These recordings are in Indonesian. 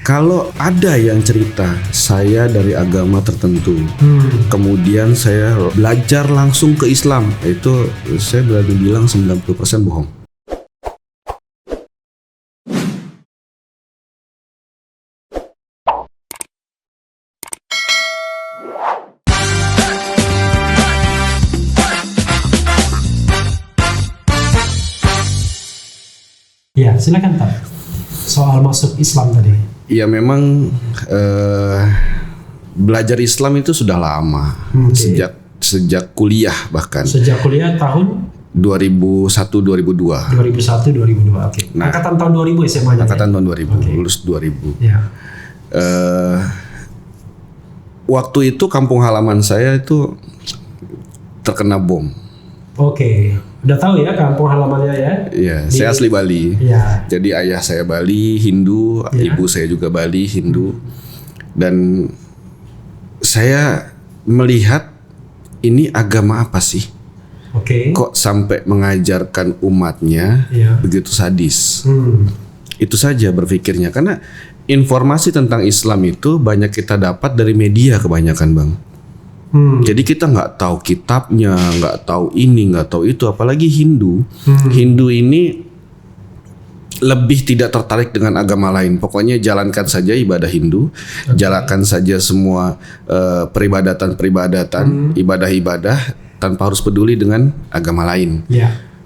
Kalau ada yang cerita saya dari agama tertentu, kemudian saya belajar langsung ke Islam, itu saya berani bilang 90% bohong. Ya, silakan Pak. Soal masuk Islam tadi. Ya memang belajar Islam itu sudah lama, sejak kuliah bahkan. Sejak kuliah tahun 2001-2002. 2001-2002. Oke. Nah, angkatan tahun 2000 SMA-nya. Angkatan tahun 2000, lulus 2000. Ya. Waktu itu kampung halaman saya itu terkena bom. Oke, udah tahu ya kampung halamannya ya? Iya, saya asli Bali. Iya. Jadi ayah saya Bali, Hindu, ibu saya juga Bali, Hindu. Dan saya melihat ini agama apa sih? Oke. Kok sampai mengajarkan umatnya begitu sadis? Itu saja berpikirnya, karena informasi tentang Islam itu banyak kita dapat dari media kebanyakan, Bang. Jadi kita nggak tahu kitabnya, nggak tahu ini, nggak tahu itu, apalagi Hindu. Hindu ini lebih tidak tertarik dengan agama lain. Pokoknya jalankan saja ibadah Hindu, jalankan saja semua peribadatan, ibadah-ibadah tanpa harus peduli dengan agama lain.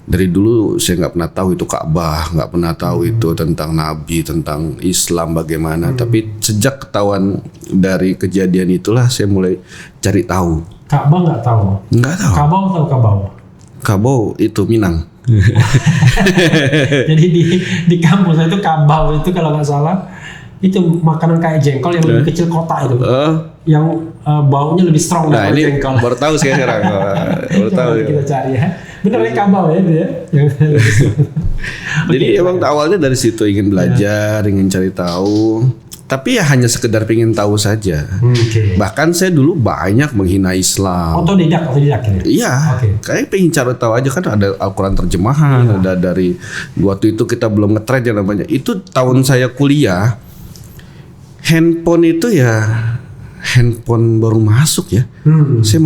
Dari dulu saya nggak pernah tahu itu Ka'bah, nggak pernah tahu itu tentang Nabi, tentang Islam bagaimana. Tapi sejak ketahuan dari kejadian itulah saya mulai cari tahu. Ka'bah nggak tahu? Nggak tahu. Kabau tahu Kabau? Kabau itu Minang. Jadi di kampus saya itu Kabau itu kalau nggak salah itu makanan kayak jengkol yang lebih kecil kotak itu. Yang baunya lebih strong dari jengkol. Baru tahu saya sekarang. Baru tahu. Kita cari ya. Benar Kabau ya itu ya. Jadi emang awalnya dari situ ingin belajar, ingin cari tahu. Tapi ya hanya sekedar pengen tahu saja. Bahkan saya dulu banyak menghina Islam. Otodidak ya? Iya. Kayak pengen cari tahu aja, kan ada Al-Quran terjemahan, ada dari waktu itu kita belum nge-trade yang namanya. Itu tahun saya kuliah. Handphone itu ya handphone baru masuk ya. Saya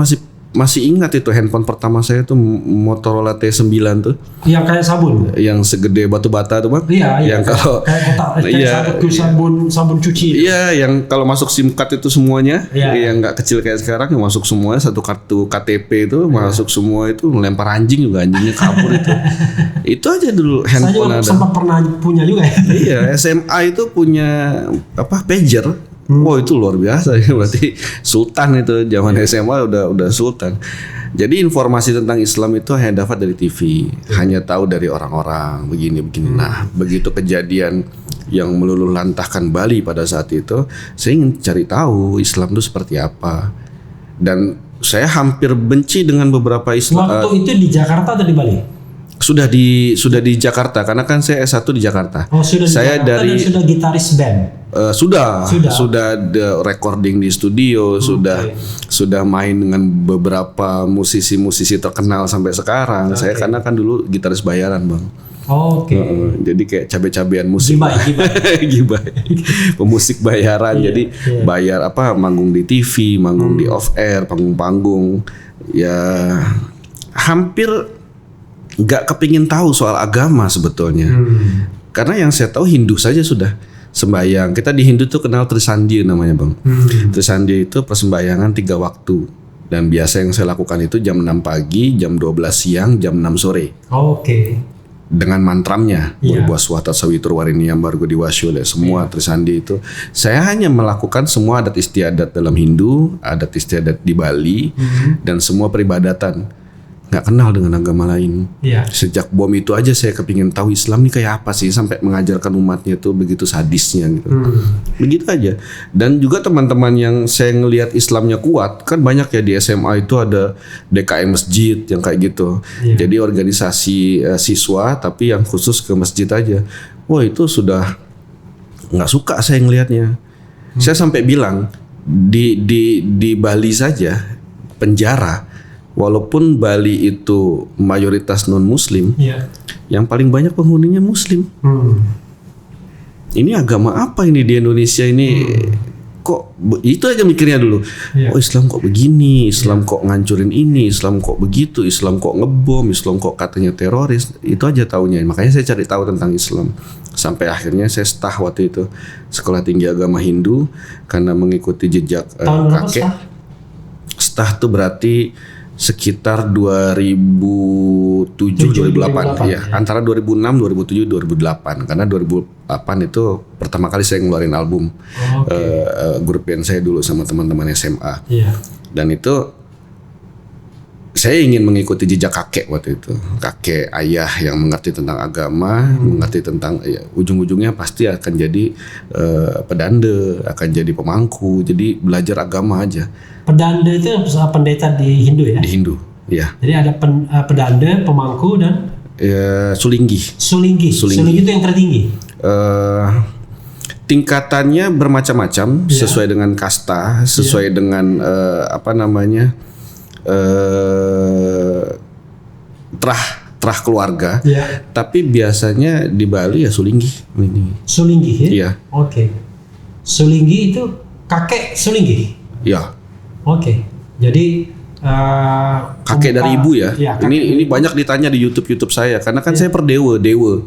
masih ingat itu handphone pertama saya tuh Motorola T9 tuh. Yang kayak sabun. Yang segede batu bata tuh, Bang. Iya. Yang kalau kayak sabun cuci. Iya, yang kalau masuk SIM card itu semuanya, yang nggak kecil kayak sekarang, yang masuk semua, satu kartu KTP itu masuk semua, itu lempar anjing juga, anjingnya kabur itu. Itu aja dulu handphone. Saya juga sempat pernah punya juga ya. Iya, SMA itu punya pager. Wow, itu luar biasa ya, berarti sultan itu zaman SMA udah sultan. Jadi informasi tentang Islam itu hanya dapat dari TV, hanya tahu dari orang-orang begini. Nah, begitu kejadian yang meluluh lantahkan Bali pada saat itu, saya ingin cari tahu Islam itu seperti apa. Dan saya hampir benci dengan beberapa Islam. Waktu itu di Jakarta atau di Bali? Sudah di Jakarta, karena kan saya S1 di Jakarta. Oh, sudah saya di Jakarta. Dan sudah gitaris band. Sudah ada recording di studio, sudah main dengan beberapa musisi-musisi terkenal sampai sekarang. Saya karena kan dulu gitaris bayaran, Bang. Jadi kayak cabe-cabean musik. Gibai. Pemusik bayaran. Jadi bayar manggung di TV, manggung di off air, panggung-panggung. Ya hampir nggak kepingin tahu soal agama sebetulnya. Karena yang saya tahu Hindu saja sudah sembahyang. Kita di Hindu tuh kenal Trisandi namanya, Bang. Trisandi itu persembahyangan 3 waktu. Dan biasa yang saya lakukan itu jam 6 pagi, jam 12 siang, jam 6 sore. Dengan mantramnya, Buah Swata Sawitur Wariniyam Bargo Diwasyole, semua Trisandi itu. Saya hanya melakukan semua adat istiadat dalam Hindu, adat istiadat di Bali, dan semua peribadatan. Nggak kenal dengan agama lain. Sejak bom itu aja saya kepingin tahu Islam ini kayak apa sih, sampai mengajarkan umatnya tuh begitu sadisnya gitu. Begitu aja. Dan juga teman-teman yang saya ngelihat Islamnya kuat, kan banyak ya di SMA itu ada DKM masjid yang kayak gitu. Jadi organisasi siswa tapi yang khusus ke masjid aja. Wah, itu sudah nggak suka saya ngelihatnya. Saya sampai bilang di Bali saja penjara, walaupun Bali itu mayoritas non-Muslim, yang paling banyak penghuninya Muslim. ini agama apa ini di Indonesia ini? Kok itu aja mikirnya dulu. Oh Islam kok begini, Islam kok ngancurin ini, Islam kok begitu, Islam kok ngebom, Islam kok katanya teroris. Itu aja taunya. Makanya saya cari tahu tentang Islam. Sampai akhirnya saya stah waktu itu Sekolah Tinggi Agama Hindu karena mengikuti jejak kakek. Stah tuh berarti sekitar 2007-2008 ya, antara 2006, 2007, 2008 karena 2008 itu pertama kali saya ngeluarin album grup band saya dulu sama teman-teman SMA dan itu saya ingin mengikuti jejak kakek waktu itu, kakek ayah yang mengerti tentang agama, mengerti tentang ujung-ujungnya pasti akan jadi pedanda, akan jadi pemangku, jadi belajar agama aja. Pedanda itu pendeta di Hindu ya? Di Hindu, ya. Jadi ada pedanda, pemangku dan sulinggi. Sulinggi itu yang tertinggi. Tingkatannya bermacam-macam sesuai dengan kasta, sesuai dengan terah keluarga. Tapi biasanya di Bali ya sulinggi. Sulinggi ya? Iya. Oke. Sulinggi itu kakek sulinggi. Iya. Oke. Jadi kakek dari ibu ya. Ini banyak ditanya di YouTube saya karena kan saya perdewa.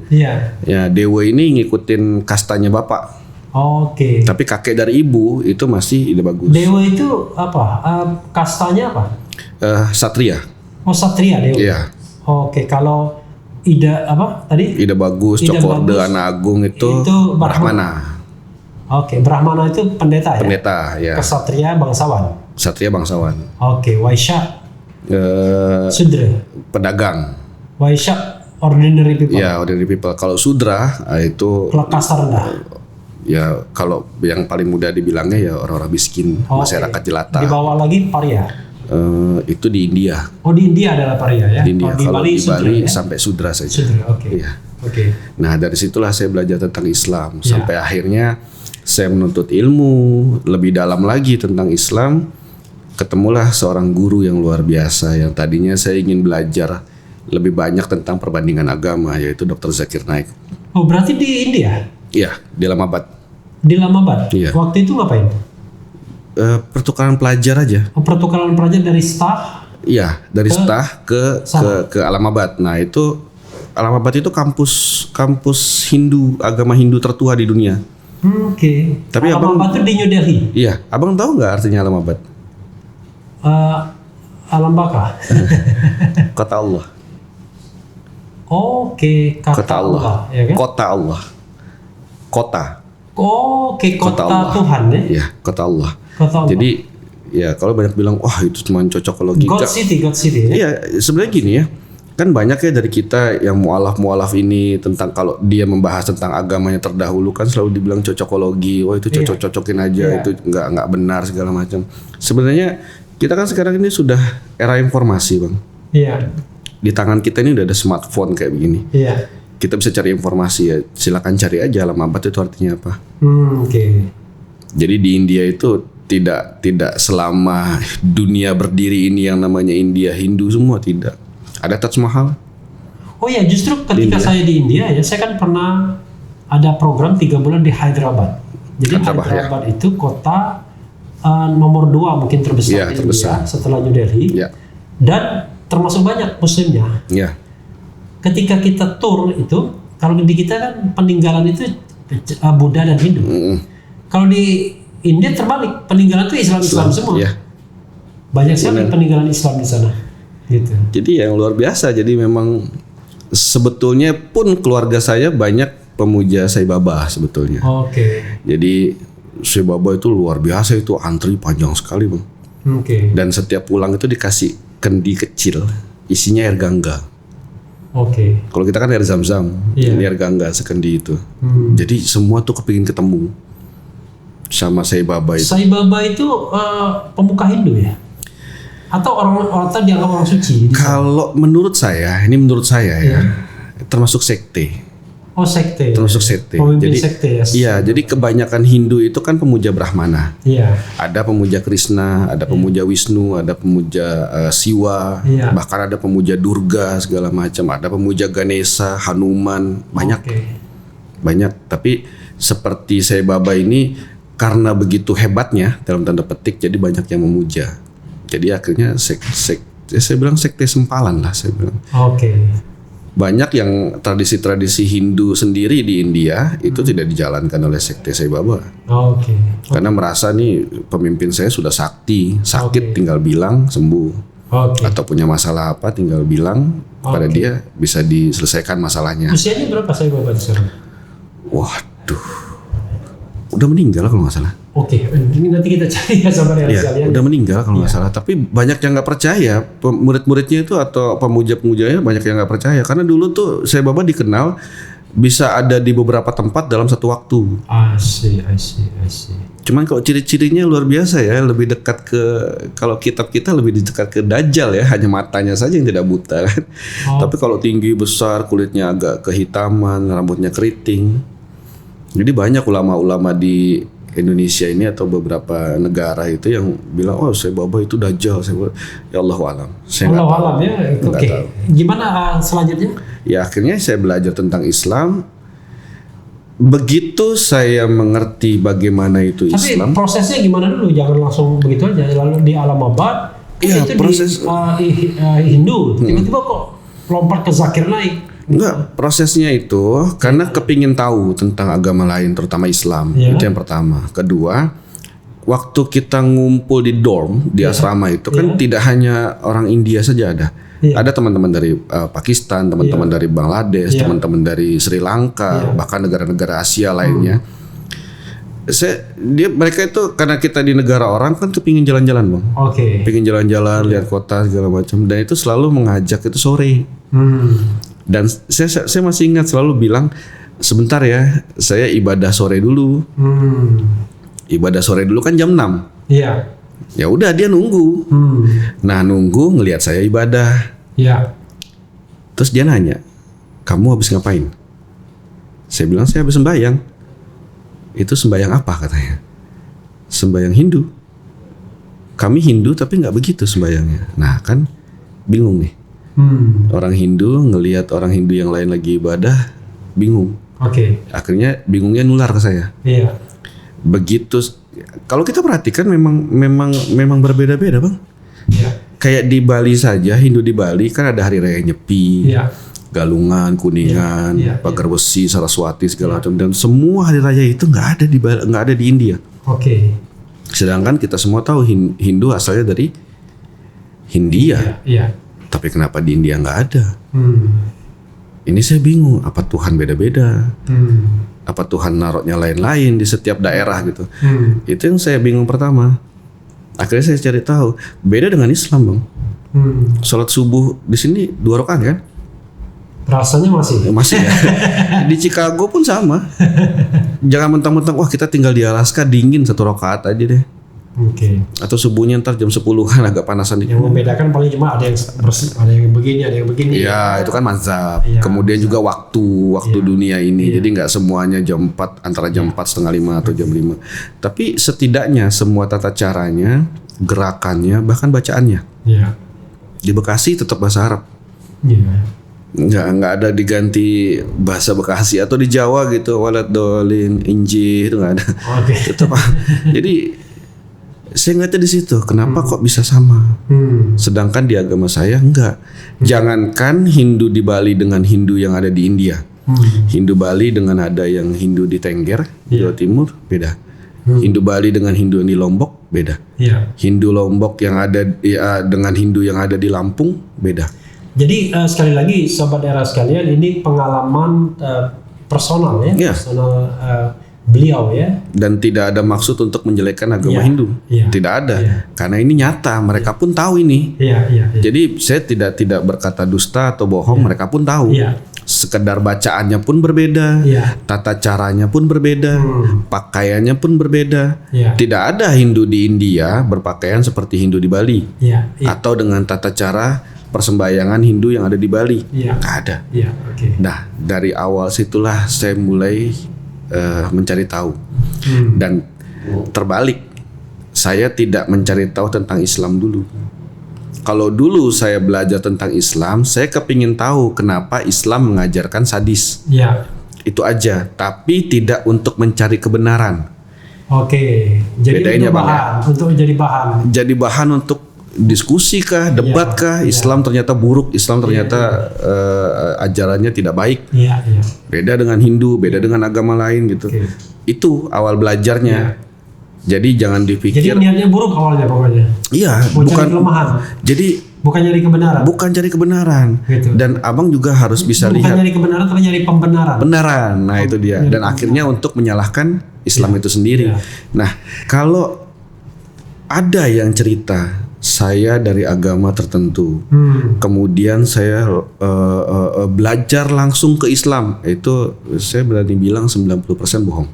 Iya. Ya, dewa ini ngikutin kastanya bapak. Oke. Tapi kakek dari ibu itu masih ide bagus. Dewa itu apa? Kastanya apa? Satria. Oh, Satria dewa. Iya. Oke, kalau Ida apa tadi? Ida Bagus, Cokorde, Anak Agung itu Brahmana. Oke, Brahmana itu pendeta ya? Pendeta, ya. Kesatria bangsawan. Satria bangsawan. Oke, Waisya. Sudra. Pedagang. Waisya ordinary people. Ya, ordinary people. Kalau Sudra itu kasta rendah. Ya, kalau yang paling mudah dibilangnya ya orang-orang miskin, masyarakat jelata. Di bawah lagi paria. Itu di India. Oh, di India adalah paria ya. Di India. Kalau di Bali ya? sampai Sudra saja. Sudra, oke. Iya. Nah, dari situlah saya belajar tentang Islam sampai akhirnya saya menuntut ilmu lebih dalam lagi tentang Islam. Ketemulah seorang guru yang luar biasa yang tadinya saya ingin belajar lebih banyak tentang perbandingan agama, yaitu Dr. Zakir Naik. Oh, berarti di India? Iya, di Lamabad. Di Lamabad? Iya. Waktu itu ngapain? Pertukaran pelajar aja. Oh, pertukaran pelajar dari Stah? Iya, dari Stah ke Alamabad. Nah, itu Alamabad itu kampus Hindu, agama Hindu tertua di dunia. Oke. Tapi Alamabad itu di New Delhi? Iya, abang tahu nggak artinya Alamabad? Alam baka. Kota Allah. Oke, kota Allah. Ya kan? Kota Allah. Kota. Oke, kota Allah. Tuhan ya? Iya, kota Allah. Kota Allah. Jadi ya kalau banyak bilang, wah itu cuma cocokologi. God City ya? Iya, sebenarnya gini ya. Kan banyak ya dari kita yang mualaf ini tentang kalau dia membahas tentang agamanya terdahulu kan selalu dibilang cocokologi. Wah itu cocok-cocokin aja, itu nggak benar segala macam. Sebenarnya kita kan sekarang ini sudah era informasi, Bang. Iya. Di tangan kita ini udah ada smartphone kayak begini. Iya. Kita bisa cari informasi ya. Silakan cari aja Alamabad itu artinya apa. Oke. Jadi di India itu tidak selama dunia berdiri ini yang namanya India Hindu semua, tidak. Ada Taj Mahal. Oh ya, justru ketika saya di India ya, saya kan pernah ada program 3 bulan di Hyderabad. Jadi Hyderabad itu kota nomor 2 mungkin terbesar di India setelah New Delhi. Ya. Dan termasuk banyak muslimnya. Ya. Ketika kita tur itu, kalau di kita kan peninggalan itu Buddha dan Hindu. Kalau di India terbalik, peninggalan itu Islam semua. Ya. Banyak sekali peninggalan Islam di sana. Gitu. Jadi yang luar biasa. Jadi memang sebetulnya pun keluarga saya banyak pemuja Sai Baba sebetulnya. Oke. Jadi Sai Baba itu luar biasa, itu antri panjang sekali, Bang. Oke. Dan setiap pulang itu dikasih kendi kecil, isinya air gangga. Oke. Kalau kita kan air zam-zam, ini air gangga sekendi itu. Jadi semua tuh kepingin ketemu sama Sai Baba itu. Sai Baba itu pemuka Hindu ya? Atau orang dianggap orang suci? Kalau menurut saya ya, termasuk sekte. Oh, sekte. Termasuk sekte. Pemimpin jadi sekte ya. Iya, jadi kebanyakan Hindu itu kan pemuja Brahmana. Iya. Ada pemuja Krishna, ada pemuja Wisnu, ada pemuja Siwa, bahkan ada pemuja Durga segala macam, ada pemuja Ganesha, Hanuman, banyak. Banyak, tapi seperti Sai Baba ini karena begitu hebatnya dalam tanda petik, jadi banyak yang memuja. Jadi akhirnya saya bilang sekte sempalan lah saya bilang. Oke. Banyak yang tradisi-tradisi Hindu sendiri di India itu tidak dijalankan oleh sekte Sai Baba. Oke. Karena merasa nih pemimpin saya sudah sakti, sakit tinggal bilang sembuh. Atau punya masalah apa tinggal bilang pada dia, bisa diselesaikan masalahnya. Usianya berapa Sai Baba sekarang? Waduh, udah meninggal kalau nggak salah. Oke, ini nanti kita cari ya sama sekalian. Udah meninggal kalau nggak salah. Tapi banyak yang nggak percaya, murid-muridnya itu atau pemuja-pemujanya banyak yang nggak percaya. Karena dulu tuh Sai Baba dikenal bisa ada di beberapa tempat dalam satu waktu. I see. Cuman kalau ciri-cirinya luar biasa ya, lebih dekat ke, kalau kitab kita lebih dekat ke Dajjal ya, hanya matanya saja yang tidak buta kan. Tapi kalau tinggi besar, kulitnya agak kehitaman, rambutnya keriting. Jadi banyak ulama-ulama di Indonesia ini atau beberapa negara itu yang bilang, oh Sai Baba itu Dajjal. Ya Allahu alam. Allahu alam ya. Oke. Gimana selanjutnya? Ya akhirnya saya belajar tentang Islam. Begitu saya mengerti bagaimana itu Islam. Tapi prosesnya gimana dulu? Jangan langsung begitu aja. Lalu di Alamabad itu proses di Hindu. Tiba-tiba kok lompat ke Zakir Naik. Enggak, prosesnya itu karena kepingin tahu tentang agama lain, terutama Islam. Itu yang pertama. Kedua, waktu kita ngumpul di dorm, di asrama itu kan tidak hanya orang India saja ada. Ada teman-teman dari Pakistan, teman-teman dari Bangladesh, teman-teman dari Sri Lanka, bahkan negara-negara Asia lainnya. Mereka itu karena kita di negara orang kan kepingin jalan-jalan bang. Pingin jalan-jalan, lihat kota segala macam. Dan itu selalu mengajak itu sore. Dan saya masih ingat selalu bilang, sebentar ya, saya ibadah sore dulu. Ibadah sore dulu kan jam 6. Iya. Ya udah dia nunggu. Nah nunggu ngelihat saya ibadah. Iya. Terus dia nanya, kamu habis ngapain? Saya bilang saya habis sembahyang. Itu sembahyang apa katanya? Sembahyang Hindu. Kami Hindu tapi nggak begitu sembahyangnya. Nah kan bingung nih. Orang Hindu ngelihat orang Hindu yang lain lagi ibadah, bingung. Akhirnya bingungnya nular ke saya. Iya. Begitu. Kalau kita perhatikan memang berbeda-beda bang. Iya. Kayak di Bali saja, Hindu di Bali kan ada hari raya Nyepi, Galungan, Kuningan, Pagar Besi, Saraswati segala macam, dan semua hari raya itu nggak ada di India. Sedangkan kita semua tahu Hindu asalnya dari Hindia. Tapi kenapa di India nggak ada? Ini saya bingung. Apa Tuhan beda-beda? Apa Tuhan naruhnya lain-lain di setiap daerah gitu? Itu yang saya bingung pertama. Akhirnya saya cari tahu. Beda dengan Islam bang. Sholat subuh di sini 2 rakaat kan? Rasanya masih ya. Di Chicago pun sama. Jangan mentang-mentang wah kita tinggal di Alaska dingin 1 rakaat aja deh. Atau subuhnya ntar jam 10-an agak panasan. Yang membedakan paling cuma ada yang begini, ada yang begini. Ya itu kan mazhab. Kemudian juga waktu dunia ini. Jadi nggak semuanya jam 4, antara jam 4, setengah 5 atau jam 5. Tapi setidaknya semua tata caranya, gerakannya, bahkan bacaannya. Di Bekasi tetap bahasa Arab. Nggak ada diganti bahasa Bekasi atau di Jawa gitu. Walad dolin, inji itu nggak ada. Tetap. Jadi saya ngeliatnya di situ, kenapa kok bisa sama? Sedangkan di agama saya enggak. Jangankan Hindu di Bali dengan Hindu yang ada di India. Hindu Bali dengan ada yang Hindu di Tengger, Jawa Timur, beda. Hindu Bali dengan Hindu yang di Lombok, beda. Hindu Lombok yang ada dengan Hindu yang ada di Lampung, beda. Jadi sekali lagi sobat daerah sekalian, ini pengalaman personal ya, personal beliau ya. Dan tidak ada maksud untuk menjelekkan agama Hindu. Tidak ada. Karena ini nyata, mereka pun tahu ini. Jadi saya tidak berkata dusta atau bohong, mereka pun tahu. Sekedar bacaannya pun berbeda, tata caranya pun berbeda, pakaiannya pun berbeda. Tidak ada Hindu di India berpakaian seperti Hindu di Bali. Atau dengan tata cara persembahyangan Hindu yang ada di Bali. Nggak ada. Nah, dari awal situlah saya mulai mencari tahu. Dan terbalik, saya tidak mencari tahu tentang Islam dulu. Kalau dulu saya belajar tentang Islam, saya kepingin tahu kenapa Islam mengajarkan sadis. Itu aja, tapi tidak untuk mencari kebenaran. Oke. Jadi Bedain ya, untuk Bang, ya. bahan, untuk jadi bahan. Jadi bahan untuk diskusi kah, debat kah, Islam ternyata buruk, Islam ternyata ajarannya tidak baik. Iya. Beda dengan Hindu, beda dengan agama lain gitu. Itu awal belajarnya. Jadi jangan dipikir. Jadi niatnya buruk awalnya pokoknya. Iya, Bukan bukan kelemahan. Jadi Bukan nyari kebenaran. bukan cari kebenaran. Gitu. Dan abang juga harus bisa Bukan lihat nyari kebenaran, tapi nyari pembenaran. benaran. Nah, itu dia. Dan akhirnya untuk menyalahkan Islam itu sendiri. Nah, kalau ada yang cerita saya dari agama tertentu, kemudian saya belajar langsung ke Islam, itu saya berani bilang 90% bohong.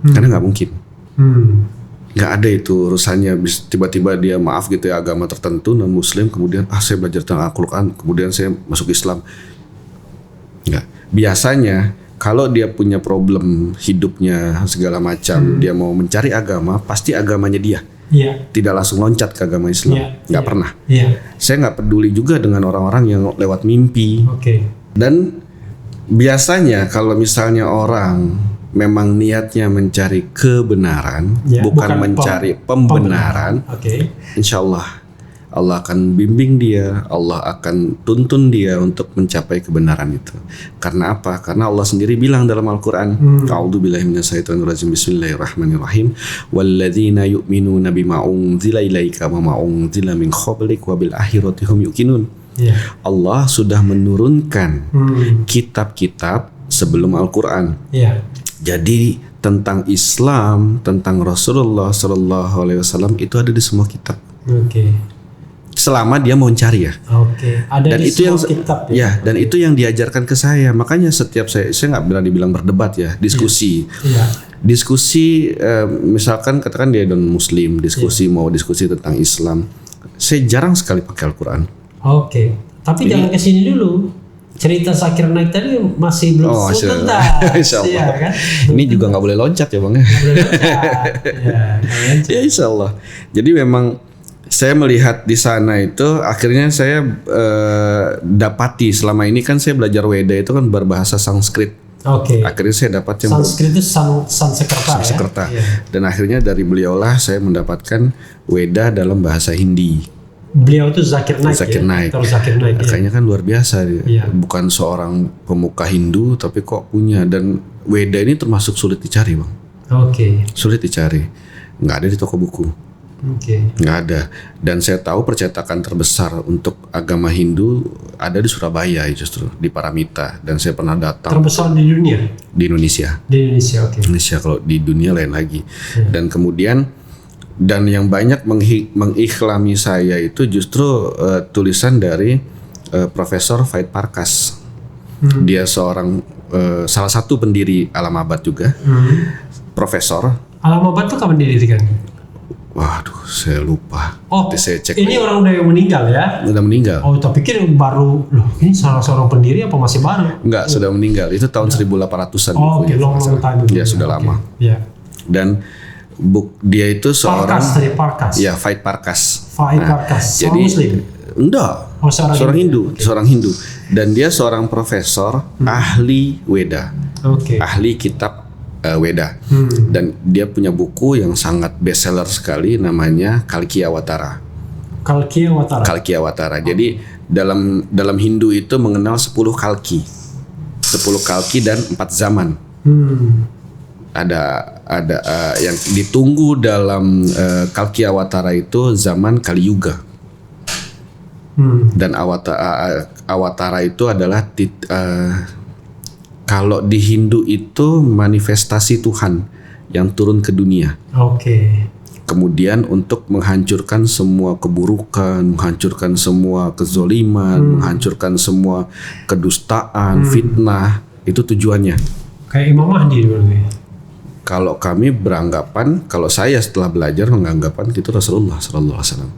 Karena nggak mungkin. Nggak ada itu urusannya tiba-tiba dia maaf gitu ya agama tertentu non muslim kemudian saya belajar tentang Al-Quran kemudian saya masuk Islam. Nggak. Biasanya kalau dia punya problem hidupnya segala macam dia mau mencari agama pasti agamanya dia. Tidak langsung loncat ke agama Islam. Nggak pernah. Saya nggak peduli juga dengan orang-orang yang lewat mimpi. Dan biasanya kalau misalnya orang memang niatnya mencari kebenaran, bukan mencari pembenaran. Insya Allah Allah akan bimbing dia, Allah akan tuntun dia untuk mencapai kebenaran itu. Karena apa? Karena Allah sendiri bilang dalam Al-Quran, A'udzubillahi minasyaitonirrajim, Bismillahirrahmanirrahim, walladzina yu'minuna bima unzila ilaika wa ma unzila min qablik wa bil akhirati hum yuqinun. Allah sudah menurunkan kitab-kitab sebelum Al-Quran. Jadi tentang Islam, tentang Rasulullah Sallallahu Alaihi Wasallam itu ada di semua kitab. Selama dia mau mencari ya. Ada dan di itu yang kitab dan itu yang diajarkan ke saya. Makanya setiap saya nggak berani bilang berdebat ya, diskusi. Diskusi misalkan katakan dia non Muslim, diskusi mau diskusi tentang Islam. Saya jarang sekali pakai Al-Quran. Tapi jangan kesini dulu. Cerita Zakir Naik tadi masih belum tuntas. Kan? Ini juga nggak boleh loncat ya Bang. Ya Insya Allah. Jadi memang saya melihat di sana itu akhirnya saya dapati selama ini kan saya belajar Weda itu kan berbahasa Sanskrit. Akhirnya saya dapat yang Sanskrit itu Sanskerta. Dan akhirnya dari beliaulah saya mendapatkan Weda dalam bahasa Hindi. Beliau itu Zakir Naik. Kayaknya kan luar biasa dia. Bukan seorang pemuka Hindu tapi kok punya, dan Weda ini termasuk sulit dicari Bang. Sulit dicari, nggak ada di toko buku. Nggak ada. Dan saya tahu percetakan terbesar untuk agama Hindu ada di Surabaya justru, di Paramita, dan saya pernah datang. Terbesar di dunia? Di Indonesia. Indonesia, kalau di dunia lain lagi. Dan kemudian dan yang banyak mengikhlami saya itu justru tulisan dari Profesor Faid Parkas. Dia seorang salah satu pendiri Alam Abad juga. Profesor. Alam Abad itu kapan didirikan? Waduh, saya lupa. Nanti saya cek. Ini orang udah yang meninggal ya? Udah meninggal. Tak pikir baru. Loh, ini salah seorang pendiri apa masih baru? Enggak, sudah meninggal. Itu tahun 1800-an. Long time. Ya, sudah lama. Dan dia itu seorang Parkas. Ya, Faid Parkas. Jadi Muslim? Enggak. Seorang Hindu. Dan dia seorang profesor ahli Weda. Ahli kitab Weda. Dan dia punya buku yang sangat bestseller sekali namanya Kalkiawatara. Jadi dalam Hindu itu mengenal 10 kalki. 10 kalki dan 4 zaman. Ada yang ditunggu dalam Kalkiawatara itu zaman Kali Yuga. Dan Awatara itu adalah kalau di Hindu itu manifestasi Tuhan yang turun ke dunia. Kemudian untuk menghancurkan semua keburukan, menghancurkan semua kezoliman, menghancurkan semua kedustaan, fitnah, itu tujuannya. Kayak Imam Mahdi berarti. Kalau kami beranggapan, kalau saya setelah belajar menganggapan itu Rasulullah Sallallahu Alaihi Wasallam.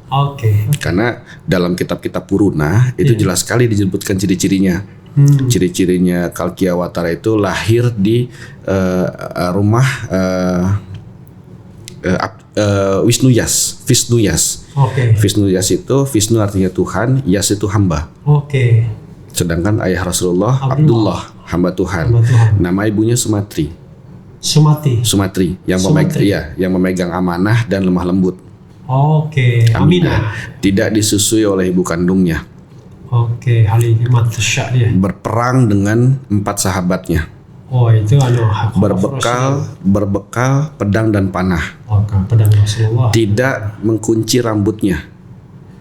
Karena dalam kitab-kitab Purana itu jelas sekali disebutkan ciri-cirinya. Ciri-cirinya Kalkiawatara itu lahir di rumah Visnuyas. Visnuyas itu, Visnu artinya Tuhan, Yas itu hamba. Sedangkan ayah Rasulullah Abdullah hamba Tuhan. Nama ibunya Sumatri. Yang memegang amanah dan lemah lembut. Oke. Aminah. Tidak disusui oleh ibu kandungnya. Oke, Halimah Sya'diyah. Berperang dengan 4 sahabatnya. Oh, itu berbekal pedang dan panah. Pedang Rasulullah. Tidak mengkunci rambutnya.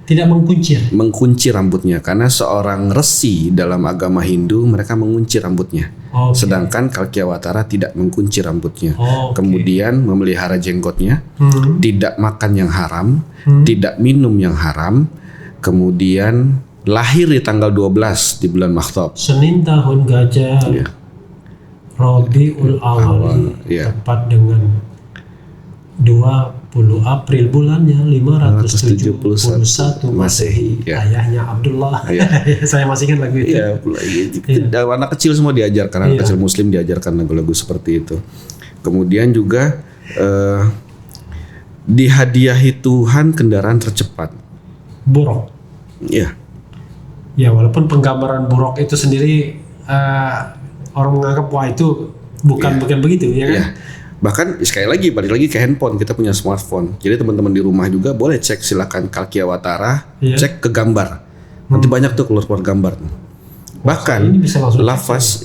Tidak mengkunci rambutnya, karena seorang resi dalam agama Hindu mereka mengunci rambutnya. Sedangkan Kalkiawatara tidak mengunci rambutnya. Kemudian memelihara jenggotnya, tidak makan yang haram, tidak minum yang haram. Kemudian lahir di tanggal 12 di bulan Maghtab. Senin tahun gajah. Rabiul Awal. Tepat dengan 20 April bulannya 571 Masehi. Ayahnya Abdullah. Saya masih ingat lagu itu. Anak kecil semua diajarkan, anak kecil Muslim diajarkan lagu-lagu seperti itu. Kemudian juga dihadiahi Tuhan kendaraan tercepat. Buruk. Iya. Ya, walaupun penggambaran buruk itu sendiri orang menganggap wah itu bukan begitu, ya kan? Ya. Bahkan sekali lagi balik lagi ke handphone, kita punya smartphone. Jadi teman-teman di rumah juga boleh cek, silakan Kalkiawatara, cek ke gambar. Nanti banyak tuh keluar gambar. Bahkan lafaz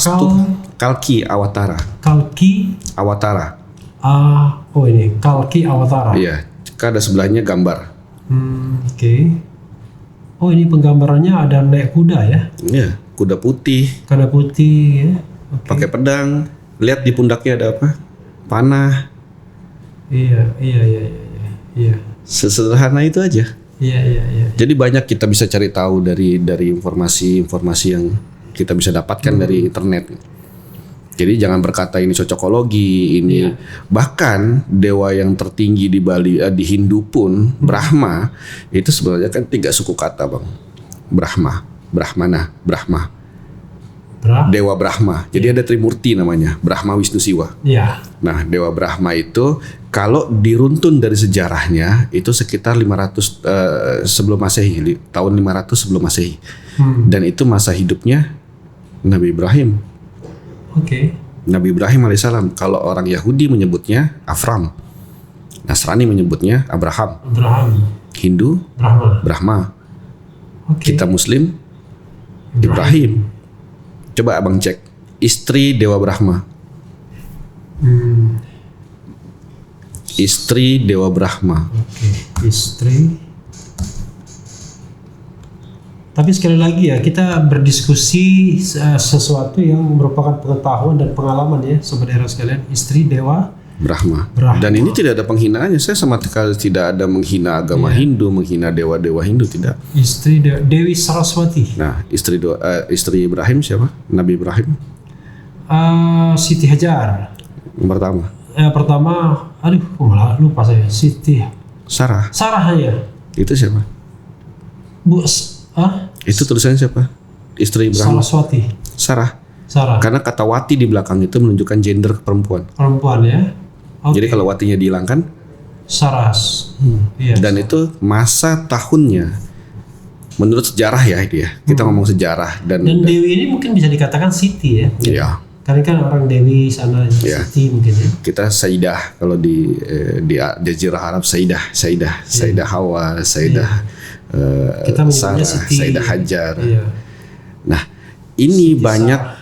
tuh Kalki Awatara. Ini Kalki Awatara. Iya, ada sebelahnya gambar. Oke. Oh, ini penggambarannya ada naik kuda ya? Iya, kuda putih. Kuda putih ya. Pakai pedang. Lihat di pundaknya ada apa? Panah. Iya. Sesederhana itu aja. Iya. Jadi banyak kita bisa cari tahu dari informasi yang kita bisa dapatkan dari internet. Jadi jangan berkata ini cocokologi, ini bahkan dewa yang tertinggi di Bali di Hindu pun Brahma itu sebenarnya kan 3 suku kata, Bang. Brahma, Brahmana, Brahma. Dewa Brahma. Jadi ada Trimurti namanya, Brahma, Wisnu, Siwa. Iya. Nah, Dewa Brahma itu kalau diruntun dari sejarahnya itu sekitar 500 sebelum Masehi, tahun 500 sebelum Masehi. Dan itu masa hidupnya Nabi Ibrahim. Oke. Nabi Ibrahim alaihissalam. Kalau orang Yahudi menyebutnya Afram, Nasrani menyebutnya Abraham. Hindu Brahma. Kita Muslim Ibrahim. Coba abang cek istri Dewa Brahma. Istri Dewa Brahma. Istri. Tapi sekali lagi ya, kita berdiskusi sesuatu yang merupakan pengetahuan dan pengalaman ya, sobat era sekalian. Istri Dewa Brahma. Dan ini tidak ada penghinaannya. Saya sama sekali tidak ada menghina agama Hindu, menghina dewa-dewa Hindu, tidak. Istri Dewi Saraswati. Nah, istri Ibrahim siapa? Nabi Ibrahim. Siti Hajar. Yang pertama. Malah lupa saya. Siti Sarah ya. Itu siapa? Itu tulisannya siapa? Istri Ibrahim. Sarah. Karena kata wati di belakang itu menunjukkan gender perempuan ya. Jadi kalau watinya dihilangkan Saras. Dan itu masa tahunnya menurut sejarah ya itu ya. Kita ngomong sejarah dan Dewi ini mungkin bisa dikatakan Siti ya. Iya. Karena kan orang Dewi sana Siti mungkin ya. Kita Sayyidah kalau di Jazirah Arab Sayyidah Hawa, Sayyidah Sarah, Sayyidah Hajar. Iya. Nah, ini banyak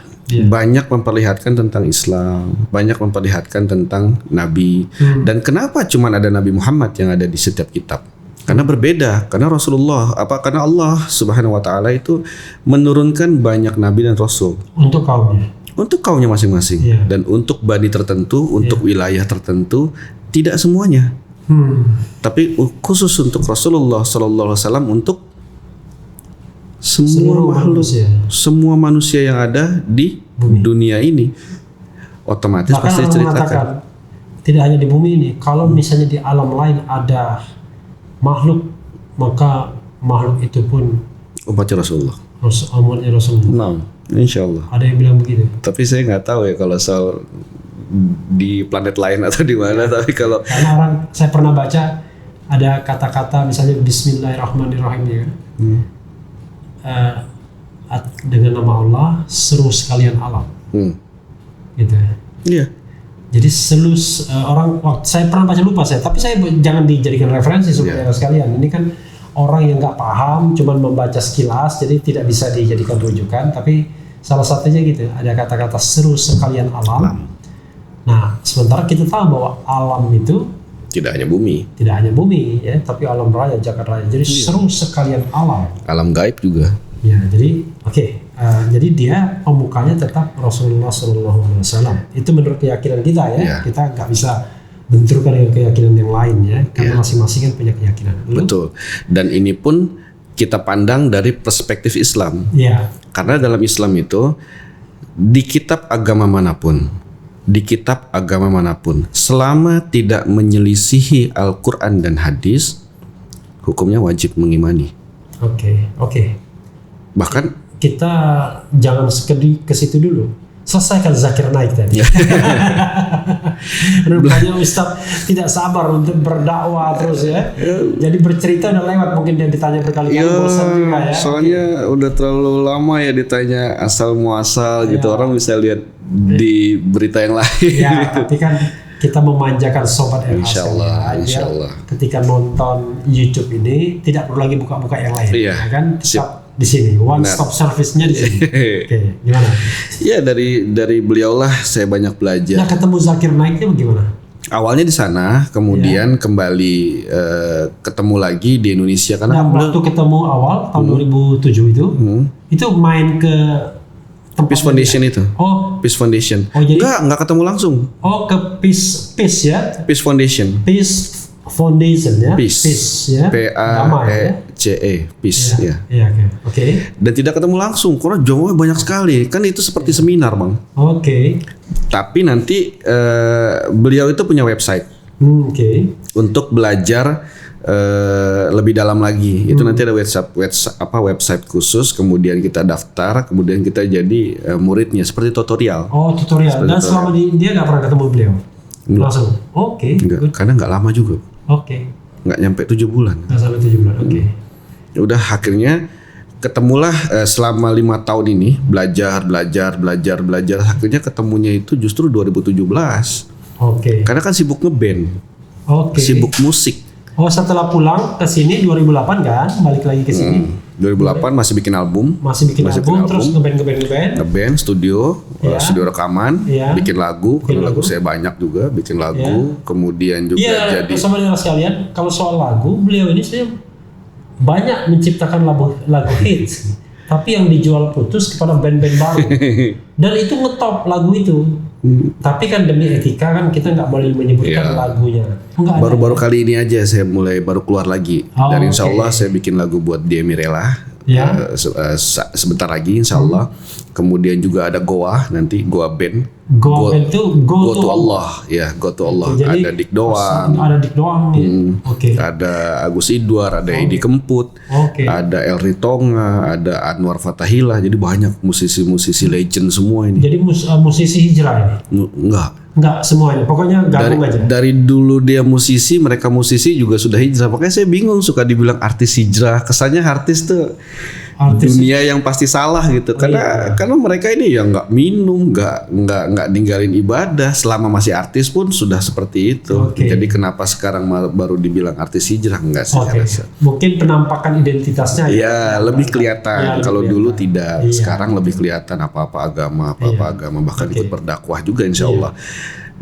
memperlihatkan tentang Islam, banyak memperlihatkan tentang Nabi. Dan kenapa cuma ada Nabi Muhammad yang ada di setiap kitab? Karena berbeda, karena karena Allah Subhanahu wa taala itu menurunkan banyak nabi dan rasul untuk kaumnya masing-masing dan untuk bani tertentu, untuk wilayah tertentu, tidak semuanya. Tapi khusus untuk Rasulullah sallallahu alaihi wasallam untuk semua manusia yang ada di dunia ini. Otomatis bahkan pasti ceritakan. Tidak hanya di bumi ini, kalau misalnya di alam lain ada makhluk, maka makhluk itu pun umatnya Rasulullah. Umatnya Rasulullah. Nah, insya Allah. Ada yang bilang begitu. Tapi saya nggak tahu ya kalau soal di planet lain atau di mana. Tapi kalau karena saya pernah baca ada kata-kata misalnya Bismillahirrahmanirrahim ya. dengan nama Allah seru sekalian alam. Gitu. Iya. Jadi orang, saya pernah baca, lupa saya, tapi saya jangan dijadikan referensi saudara sekalian. Ini kan orang yang nggak paham, cuman membaca sekilas, jadi tidak bisa dijadikan rujukan. Tapi salah satunya gitu, ada kata-kata seru sekalian alam. Nah, sementara kita tahu bahwa alam itu tidak hanya bumi, ya, tapi alam raya, jagat raya. Jadi seru sekalian alam. Alam gaib juga. Ya, jadi jadi dia pemukanya tetap Rasulullah SAW. Itu menurut keyakinan kita ya. Kita nggak bisa benturkan dengan keyakinan yang lain ya, karena masing-masing kan punya keyakinan. Betul. Dan ini pun kita pandang dari perspektif Islam. Ya. Karena dalam Islam itu di kitab agama manapun, selama tidak menyelisihi Al-Quran dan hadis, hukumnya wajib mengimani. Oke. Bahkan kita jangan ke situ dulu. Selesaikan Zakir Naik tadi. Rupanya Ustadz tidak sabar untuk berdakwah terus ya. Jadi bercerita udah lewat, mungkin dia ditanya berkali-kali, bosan juga ya. Soalnya udah terlalu lama ya ditanya asal muasal gitu. Orang bisa lihat di berita yang lain. Ya, tapi kan kita memanjakan sobat RH. Insya Allah. Ketika nonton YouTube ini tidak perlu lagi buka-buka yang lain. Iya. Ya kan? Tetap di sini, one stop service-nya di sini. Oke, gimana? Ya dari beliau lah saya banyak belajar. Nah, ketemu Zakir Naiknya bagaimana? Awalnya di sana, kemudian kembali ketemu lagi di Indonesia karena waktu ketemu awal tahun 2007 itu main ke Peace Foundation itu. Peace Foundation. Jadi enggak ketemu langsung. Ke Peace ya? Peace Foundation. Peace Foundation ya. Peace ya. PAECE. Peace ya. Iya, oke. Dan tidak ketemu langsung karena jumlahnya banyak sekali. Kan itu seperti seminar, Bang. Oke. Tapi nanti beliau itu punya website. Untuk belajar lebih dalam lagi. Itu nanti ada website khusus, kemudian kita daftar, kemudian kita jadi muridnya seperti tutorial. Tutorial. Dan selama dia nggak pernah ketemu beliau? Langsung? Oke. Karena nggak lama juga. Nggak nyampe 7 bulan. Nggak sampai 7 bulan. Udah akhirnya ketemulah selama 5 tahun ini belajar. Akhirnya ketemunya itu justru 2017. Karena kan sibuk ngeband. Sibuk musik. Setelah pulang ke sini 2008 kan, balik lagi ke sini. 2008 masih bikin album. Terus ngeband studio rekaman, bikin lagu. Karena lagu saya banyak juga, bikin lagu. Kemudian juga jadi. Saudara sekalian, kalau soal lagu, beliau ini saya banyak menciptakan lagu hits, tapi yang dijual putus kepada band-band baru. Dan itu ngetop lagu itu. Tapi kan demi etika kan kita nggak boleh menyebutkan lagunya. Baru-baru kali ini aja saya mulai baru keluar lagi. Dan insya Allah saya bikin lagu buat Dia Mirella. Sebentar lagi insya Allah. Kemudian juga ada Goa nanti, Goa Band. Goa Band itu Go to Allah. Ya, Go to Allah. Jadi, ada Dik Doang. Ada Agus Idwar, ada Edi Kemput, ada Elri Tonga, ada Anwar Fatahillah. Jadi banyak musisi-musisi legend semua ini. Jadi musisi hijrah ini? Enggak semuanya, pokoknya gabung aja. Dari dulu dia musisi, mereka musisi juga sudah hijrah. Makanya saya bingung suka dibilang artis hijrah. Kesannya artis tuh dunia yang pasti salah gitu. Karena mereka ini ya nggak minum, nggak ninggalin ibadah. Selama masih artis pun sudah seperti itu. Jadi kenapa sekarang baru dibilang artis hijrah? Enggak sih. Mungkin penampakan identitasnya lebih kelihatan. Kalau dulu tidak, sekarang lebih kelihatan apa-apa agama, bahkan ikut berdakwah juga insya Allah.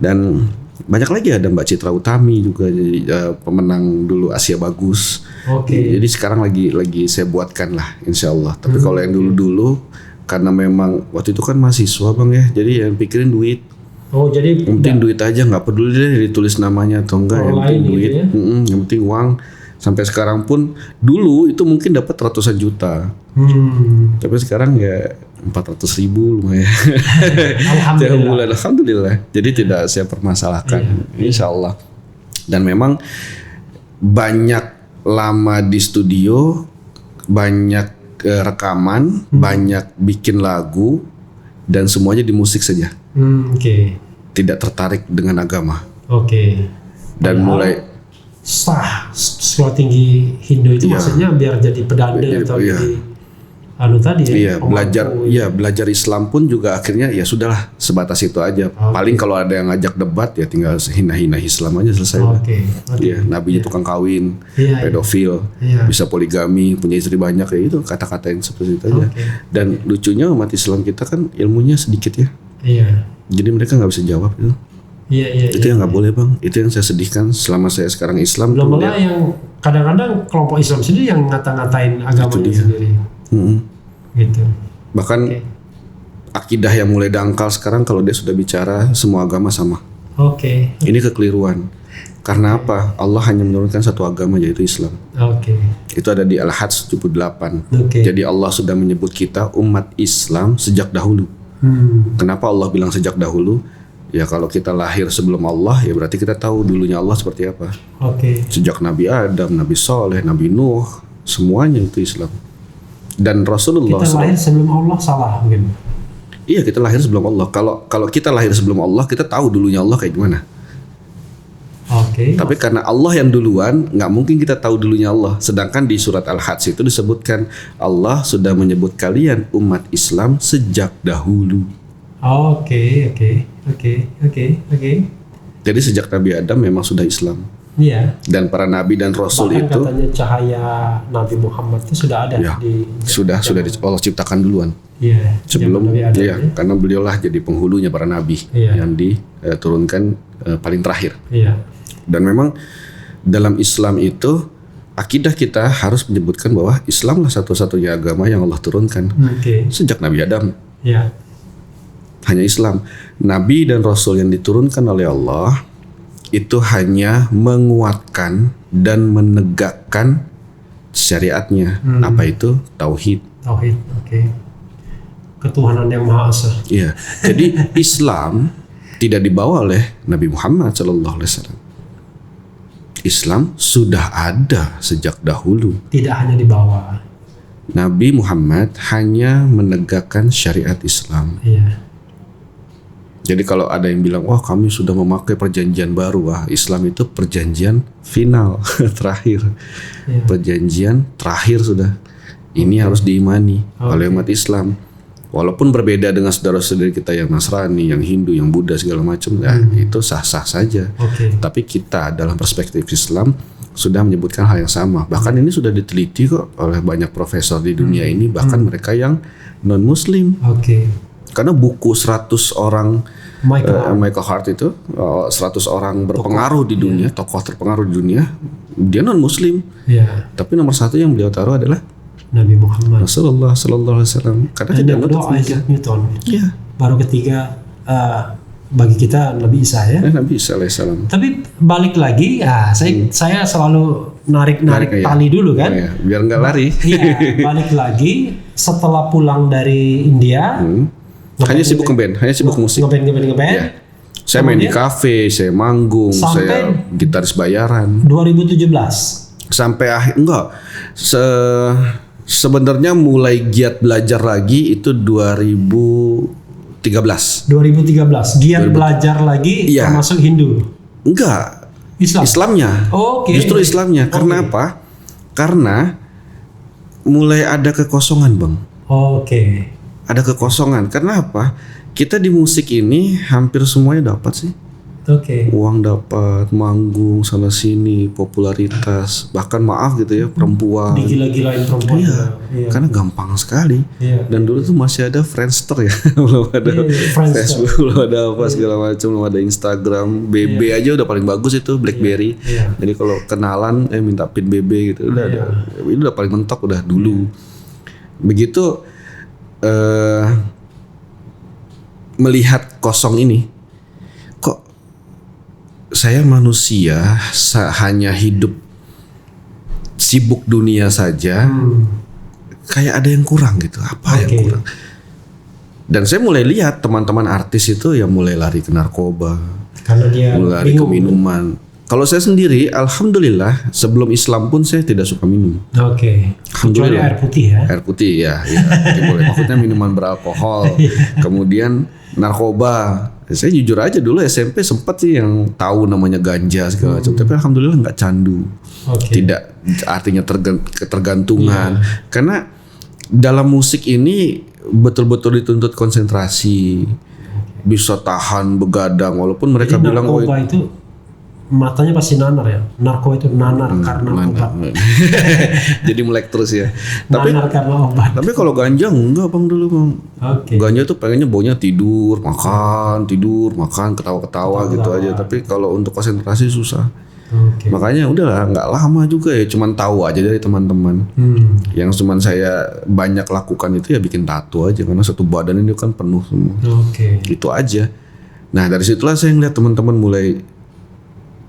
Dan banyak lagi, ada Mbak Citra Utami juga, jadi pemenang dulu Asia Bagus. Jadi sekarang lagi saya buatkan lah insya Allah. Tapi kalau yang dulu karena memang waktu itu kan mahasiswa Bang ya, jadi yang pikirin duit. Jadi penting duit aja, nggak peduli deh ditulis namanya atau enggak, yang penting duit. Yang penting uang. Sampai sekarang pun dulu itu mungkin dapat ratusan juta. Tapi sekarang ya 400.000 lumayan. Alhamdulillah. Jadi tidak saya permasalahkan, insya Allah. Dan memang banyak lama di studio, banyak rekaman, banyak bikin lagu, dan semuanya di musik saja. Tidak tertarik dengan agama. Dan mulai sekolah tinggi Hindu itu maksudnya biar jadi pedanda atau jadi tadi iya, belajar Islam pun juga akhirnya ya sudahlah sebatas itu aja. Paling kalau ada yang ngajak debat ya tinggal hina-hina Islam aja selesai. Iya, nabinya tukang kawin, pedofil, bisa poligami, punya istri banyak, ya itu kata-kata yang seperti itu aja. Dan lucunya umat Islam kita kan ilmunya sedikit ya. Iya. Jadi mereka nggak bisa jawab itu. Iya. Itu yang nggak boleh bang. Itu yang saya sedihkan selama saya sekarang Islam. Belum malah yang kadang-kadang kelompok Islam sendiri yang ngata-ngatain agamanya sendiri. Gitu. Bahkan akidah yang mulai dangkal sekarang kalau dia sudah bicara semua agama sama. Ini kekeliruan. Karena apa? Allah hanya menurunkan satu agama yaitu Islam. Itu ada di Al-Hajj 78. Jadi Allah sudah menyebut kita umat Islam sejak dahulu. Kenapa Allah bilang sejak dahulu? Ya kalau kita lahir sebelum Allah ya berarti kita tahu dulunya Allah seperti apa. Sejak Nabi Adam, Nabi Soleh, Nabi Nuh, semuanya itu Islam. Dan Rasulullah kita lahir sebelum Allah salah mungkin. Iya, kita lahir sebelum Allah. Kalau kita lahir sebelum Allah, kita tahu dulunya Allah kayak gimana. Tapi karena Allah yang duluan, nggak mungkin kita tahu dulunya Allah. Sedangkan di surat Al-Hajj itu disebutkan Allah sudah menyebut kalian umat Islam sejak dahulu. Jadi sejak Nabi Adam memang sudah Islam. Iya. Dan para nabi dan rasul bahkan itu katanya cahaya Nabi Muhammad itu sudah ada sudah Allah ciptakan duluan. Iya. Sebelum karena beliaulah jadi penghulunya para nabi yang diturunkan paling terakhir. Iya. Dan memang dalam Islam itu akidah kita harus menyebutkan bahwa Islamlah satu-satunya agama yang Allah turunkan. Sejak Nabi Adam. Iya. Hanya Islam. Nabi dan Rasul yang diturunkan oleh Allah itu hanya menguatkan dan menegakkan syariatnya. Apa itu? Tauhid. Ketuhanan yang Maha Esa. Iya. Jadi Islam tidak dibawa oleh Nabi Muhammad SAW. Islam sudah ada sejak dahulu. Tidak hanya dibawa. Nabi Muhammad hanya menegakkan syariat Islam. Iya. Jadi kalau ada yang bilang, wah kami sudah memakai perjanjian baru, wah Islam itu perjanjian final, terakhir. Perjanjian terakhir sudah. Ini harus diimani oleh umat Islam. Walaupun berbeda dengan saudara-saudara kita yang Nasrani, yang Hindu, yang Buddha segala macam, itu sah-sah saja. Tapi kita dalam perspektif Islam sudah menyebutkan hal yang sama. Bahkan ini sudah diteliti kok oleh banyak profesor di dunia ini, bahkan mereka yang non-Muslim. Karena buku 100 orang Michael Hart itu 100 orang berpengaruh di dunia, tokoh terpengaruh di dunia, dia non-Muslim. Tapi nomor 1 yang beliau taruh adalah Nabi Muhammad Rasulullah Sallallahu Alaihi Wasallam. Karena tidak kedua Isaac Newton. Baru ketiga bagi kita Nabi Isa ya. Nabi Isa alaihissalam. Tapi balik lagi, saya selalu narik tali dulu kan. Biar nggak lari. Balik lagi setelah pulang dari India. Hanya sibuk ngeband, hanya sibuk musik. Ngeband. Saya main di kafe, saya manggung, saya gitaris bayaran. 2017. Sampai akhir sebenarnya mulai giat belajar lagi itu 2013. Giat belajar lagi termasuk Hindu. Enggak. Islamnya. Justru Islamnya. Karena apa? Karena mulai ada kekosongan, Bang. Ada kekosongan. Karena apa? Kita di musik ini hampir semuanya dapat sih. Uang dapat, manggung sana sini, popularitas, bahkan maaf gitu ya, perempuan. Digila-gilain perempuan. Karena gampang sekali. Dan dulu tuh masih ada Friendster ya, belum ada Facebook, belum ada apa segala macam, belum ada Instagram. BB aja udah paling bagus itu, BlackBerry. Jadi kalau kenalan minta pin BB gitu, udah ada. Itu udah paling mentok udah dulu. Begitu melihat kosong ini, kok saya manusia hanya hidup sibuk dunia saja, kayak ada yang kurang gitu. Apa yang kurang? Dan saya mulai lihat teman-teman artis itu yang mulai lari ke narkoba, karena dia mulai lari ke minuman. Kalau saya sendiri, alhamdulillah sebelum Islam pun saya tidak suka minum. Kecuali air putih ya. Air putih ya. Boleh. Maksudnya minuman beralkohol. Kemudian narkoba. Saya jujur aja dulu SMP sempat sih yang tahu namanya ganja segala macam. Tapi alhamdulillah nggak candu. Tidak artinya ketergantungan. Karena dalam musik ini betul-betul dituntut konsentrasi, bisa tahan begadang walaupun mereka Jadi bilang narkoba itu matanya pasti nanar ya. Narko itu nanar karena obat. jadi melek terus ya. Tapi Nanar karena obat. tapi kalau ganja enggak bang dulu bang. Oke. Ganja tuh pengennya baunya tidur, makan, ketawa-ketawa gitu aja. Tapi kalau untuk konsentrasi susah. Oke. Makanya udahlah nggak lama juga ya, cuman tahu aja dari teman-teman. Yang cuman saya banyak lakukan itu ya bikin tato aja karena satu badan ini kan penuh semua. Oke. Itu aja. Nah dari situlah saya ngeliat teman-teman mulai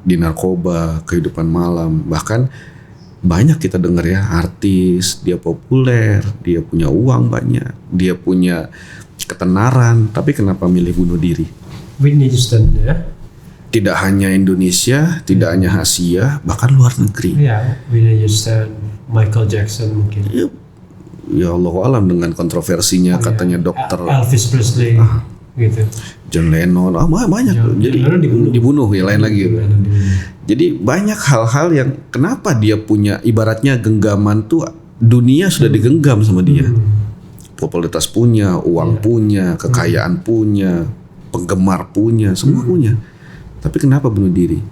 di narkoba, kehidupan malam, bahkan banyak kita dengar ya artis, dia populer, dia punya uang banyak, dia punya ketenaran, tapi kenapa milih bunuh diri? Whitney Houston ya. Tidak hanya Indonesia, tidak hanya Asia, bahkan luar negeri. Ya, Whitney Houston, Michael Jackson mungkin. Ya Allah alam dengan kontroversinya katanya dokter Elvis Presley gitu. John Lennon, banyak. Jadi dibunuh ya lain lagi. Jadi banyak hal-hal yang kenapa dia punya ibaratnya genggaman tuh dunia sudah digenggam sama dia. Popularitas punya, uang punya, kekayaan punya, penggemar punya, semua punya. Tapi kenapa bunuh diri?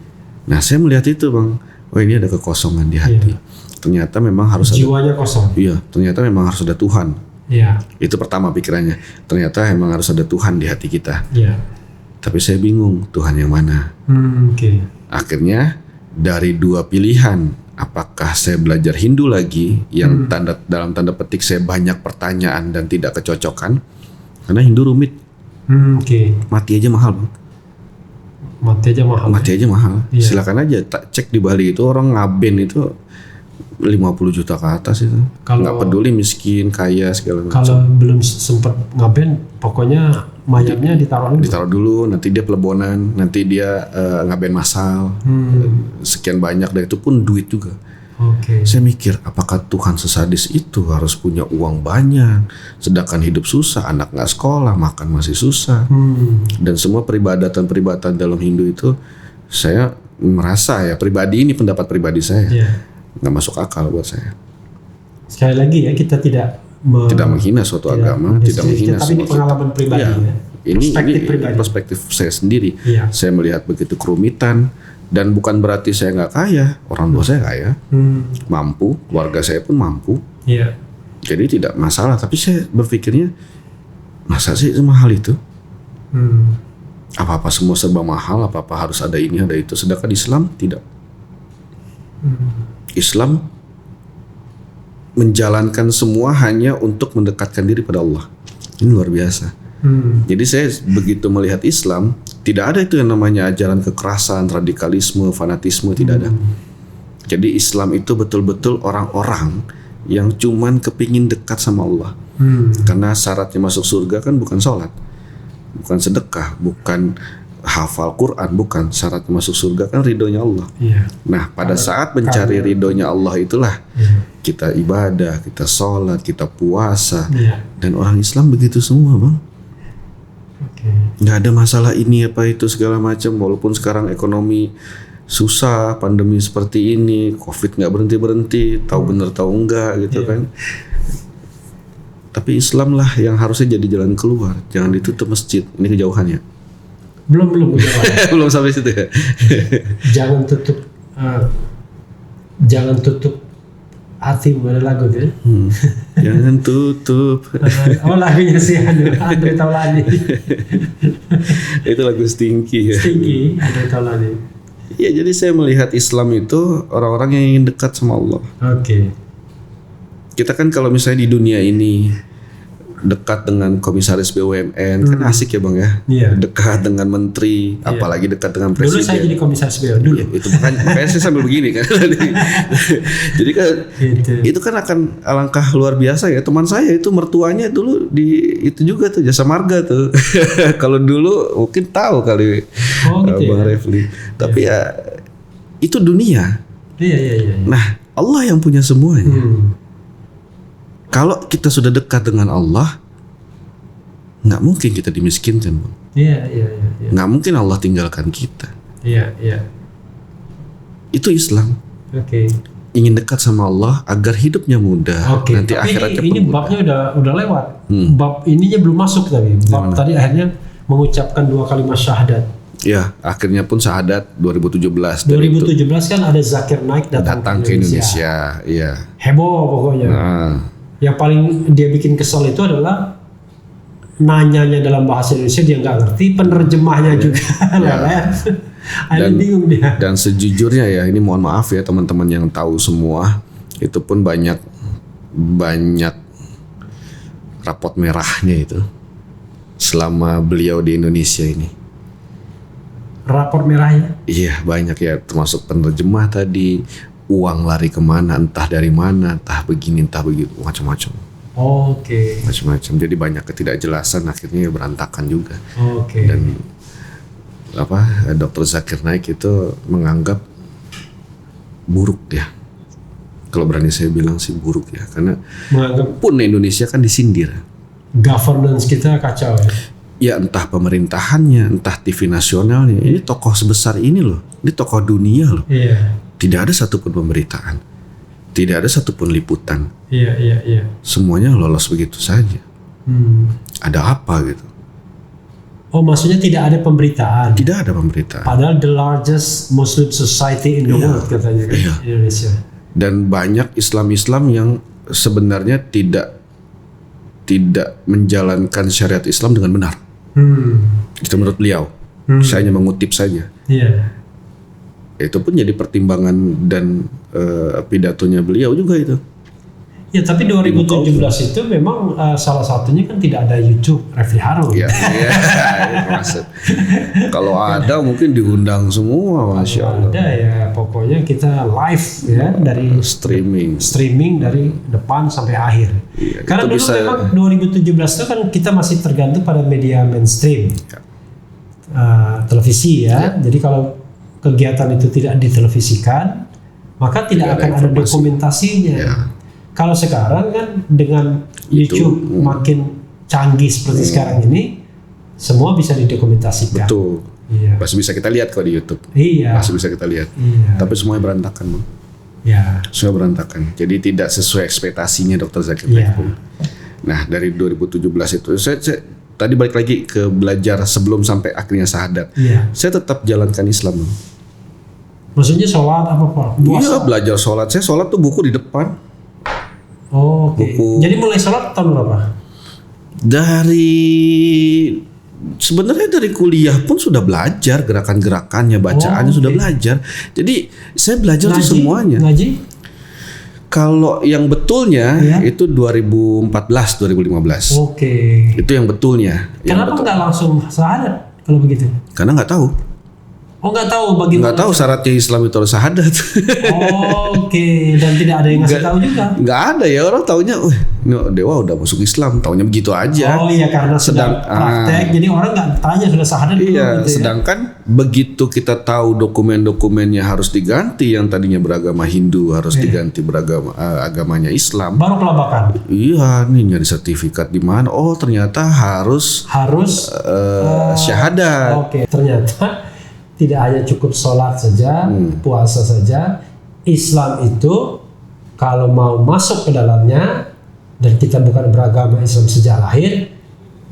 Nah saya melihat itu bang, ini ada kekosongan di hati. Ternyata memang harus jiwanya kosong. Iya, ternyata memang harus ada Tuhan. Iya. Itu pertama pikirannya. Ternyata emang harus ada Tuhan di hati kita. Iya. Tapi saya bingung Tuhan yang mana. Oke. Akhirnya dari dua pilihan, apakah saya belajar Hindu lagi yang dalam tanda petik saya banyak pertanyaan dan tidak kecocokan karena Hindu rumit. Oke. Mati aja mahal bang. Mati aja mahal. Mati aja mahal. Iya. Silakan aja cek di Bali itu orang ngaben itu 50 juta ke atas itu. Nggak peduli miskin, kaya segala macam. Kalau belum sempat ngaben, pokoknya mayatnya ditaruh dulu. Nanti dia pelebonan, nanti dia ngaben massal. Sekian banyak dan itu pun duit juga. Oke. Saya mikir, apakah Tuhan sesadis itu harus punya uang banyak, sedangkan hidup susah, anak nggak sekolah, makan masih susah. Dan semua peribadatan dalam Hindu itu, saya merasa ya pribadi ini pendapat pribadi saya. Nggak masuk akal buat saya. Sekali lagi ya kita tidak menghina suatu agama, tidak menghina tapi ini pengalaman pribadi ya. Ini perspektif saya sendiri. Saya melihat begitu kerumitan dan bukan berarti saya nggak kaya, orang tua saya kaya, mampu, keluarga saya pun mampu. Jadi tidak masalah. Tapi saya berpikirnya masa sih semahal itu? Apa-apa semua serba mahal, apa-apa harus ada ini ada itu. Sedangkan Islam tidak. Islam menjalankan semua hanya untuk mendekatkan diri pada Allah. Ini luar biasa. Jadi saya begitu melihat Islam, tidak ada itu yang namanya ajaran kekerasan, radikalisme, fanatisme, tidak ada. Jadi Islam itu betul-betul orang-orang yang cuman kepingin dekat sama Allah. Karena syaratnya masuk surga kan bukan sholat, bukan sedekah, bukan hafal Quran, bukan. Syarat masuk surga kan ridhonya Allah. Nah pada saat mencari ridhonya Allah itulah kita ibadah, kita sholat, kita puasa. Dan orang Islam begitu semua bang. Nggak ada masalah ini apa itu segala macam. Walaupun sekarang ekonomi susah, pandemi seperti ini, COVID nggak berhenti, tahu bener tahu enggak gitu kan. Tapi Islam lah yang harusnya jadi jalan keluar. Jangan ditutup masjid, ini kejauhannya. Belum belum sampai situ ya. Jangan tutup hati, ada lagu tuh. Jangan tutup. Lagunya si Andre Taulani. Itu lagu Stinky ya. Stinky, Andre Taulani. Ya jadi saya melihat Islam itu orang-orang yang ingin dekat sama Allah. Oke. Kita kan kalau misalnya di dunia ini dekat dengan komisaris BUMN kan asik ya bang ya. Dekat dengan menteri, apalagi dekat dengan presiden. Dulu saya jadi komisaris BUMN dulu. Itu makanya saya sambil begini kan. Jadi kan itu kan akan alangkah luar biasa ya. Teman saya itu mertuanya dulu di itu juga tuh Jasa Marga tuh. Kalau dulu mungkin tahu kali Bang Refli. Tapi ya itu dunia. Iya. Nah Allah yang punya semuanya. Kalau kita sudah dekat dengan Allah, nggak mungkin kita dimiskinkan, bang. Iya. Nggak mungkin Allah tinggalkan kita. Iya. Itu Islam. Oke. ingin dekat sama Allah agar hidupnya mudah. Oke. Nanti Tapi akhiratnya ini pun mudah. babnya udah lewat. Bab ininya belum masuk tadi. Bab tadi akhirnya mengucapkan 2 kalimat syahadat. Ya, akhirnya pun syahadat 2017. 2017 kan ada Zakir Naik datang ke Indonesia. Iya. Heboh pokoknya. Nah, Yang paling dia bikin kesel itu adalah nanyanya dalam bahasa Indonesia dia nggak ngerti, penerjemahnya juga lelet. Ada bingung dia. Dan sejujurnya ya, ini mohon maaf ya teman-teman yang tahu semua, itu pun banyak rapot merahnya itu selama beliau di Indonesia ini. Rapor merahnya? Iya banyak ya, termasuk penerjemah tadi, uang lari kemana, entah dari mana, entah begini, entah begitu, macam-macam. Oke. Macam-macam, jadi banyak ketidakjelasan, akhirnya berantakan juga. Oke. Dan Dr. Zakir Naik itu menganggap buruk ya, kalau berani saya bilang sih buruk ya, karena menganggap pun Indonesia kan disindir. Governance kita kacau ya. Ya entah pemerintahannya, entah TV nasionalnya. Ini tokoh sebesar ini loh, ini tokoh dunia loh. Iya. Tidak ada satupun pemberitaan, tidak ada satupun liputan. Iya. Semuanya lolos begitu saja. Ada apa gitu? Oh, maksudnya tidak ada pemberitaan. Tidak ada pemberitaan. Padahal the largest Muslim society in the world katanya kan, Indonesia. Dan banyak Islam-Islam yang sebenarnya tidak menjalankan syariat Islam dengan benar. Itu menurut beliau. Saya hanya mengutip saja. Iya. Itu pun jadi pertimbangan dan pidatonya beliau juga itu. Ya, tapi 2017 itu memang salah satunya kan tidak ada YouTube Refli Harun. Iya, maksud. Kalau ada mungkin diundang semua, Masya Allah. Ada ya, pokoknya kita live ya dari streaming dari depan sampai akhir. Iya, karena dulu memang 2017 itu kan kita masih tergantung pada media mainstream, televisi ya. Jadi kalau kegiatan itu tidak ditelevisikan, maka tidak akan ada dokumentasinya. Ya. Kalau sekarang kan dengan YouTube makin canggih seperti sekarang ini, semua bisa didokumentasikan. Betul. Iya. Masih bisa kita lihat kok di YouTube. Iya. Masih bisa kita lihat. Iya. Tapi semuanya berantakan, Bang. Ya. Semua berantakan. Jadi tidak sesuai ekspektasinya Dr. Zakir Naik. Nah, dari 2017 itu saya tadi balik lagi ke belajar sebelum sampai akhirnya syahadat. Iya. Saya tetap jalankan Islam, Bang. Maksudnya sholat apa Pak? Iya, belajar sholat. Saya sholat tuh buku di depan. Oh, oke. Jadi mulai sholat tahun berapa? Sebenarnya dari kuliah pun sudah belajar gerakan-gerakannya, bacaannya sudah belajar. Jadi saya belajar tuh semuanya. Ngaji? Kalau yang betulnya itu 2014, 2015. Oke. Itu yang betulnya. Kenapa nggak langsung syahadat kalau begitu? Karena nggak tahu. Oh, nggak tahu bagaimana? Nggak tahu syaratnya Islam itu harus syahadat. Oke. Dan tidak ada yang ngasih tahu juga. Nggak ada ya, orang taunya, Dewa udah masuk Islam, taunya begitu aja. Oh iya, karena sedang praktek, jadi orang nggak tanya sudah syahadat. Iya, gitu sedangkan begitu kita tahu dokumen-dokumennya harus diganti, yang tadinya beragama Hindu harus diganti beragama agamanya Islam. Baru kelabakan. Iya, nih nyari sertifikat di mana? Oh, ternyata harus syahadat. Oke, ternyata tidak hanya cukup sholat saja, puasa saja. Islam itu kalau mau masuk ke dalamnya dan kita bukan beragama Islam sejak lahir,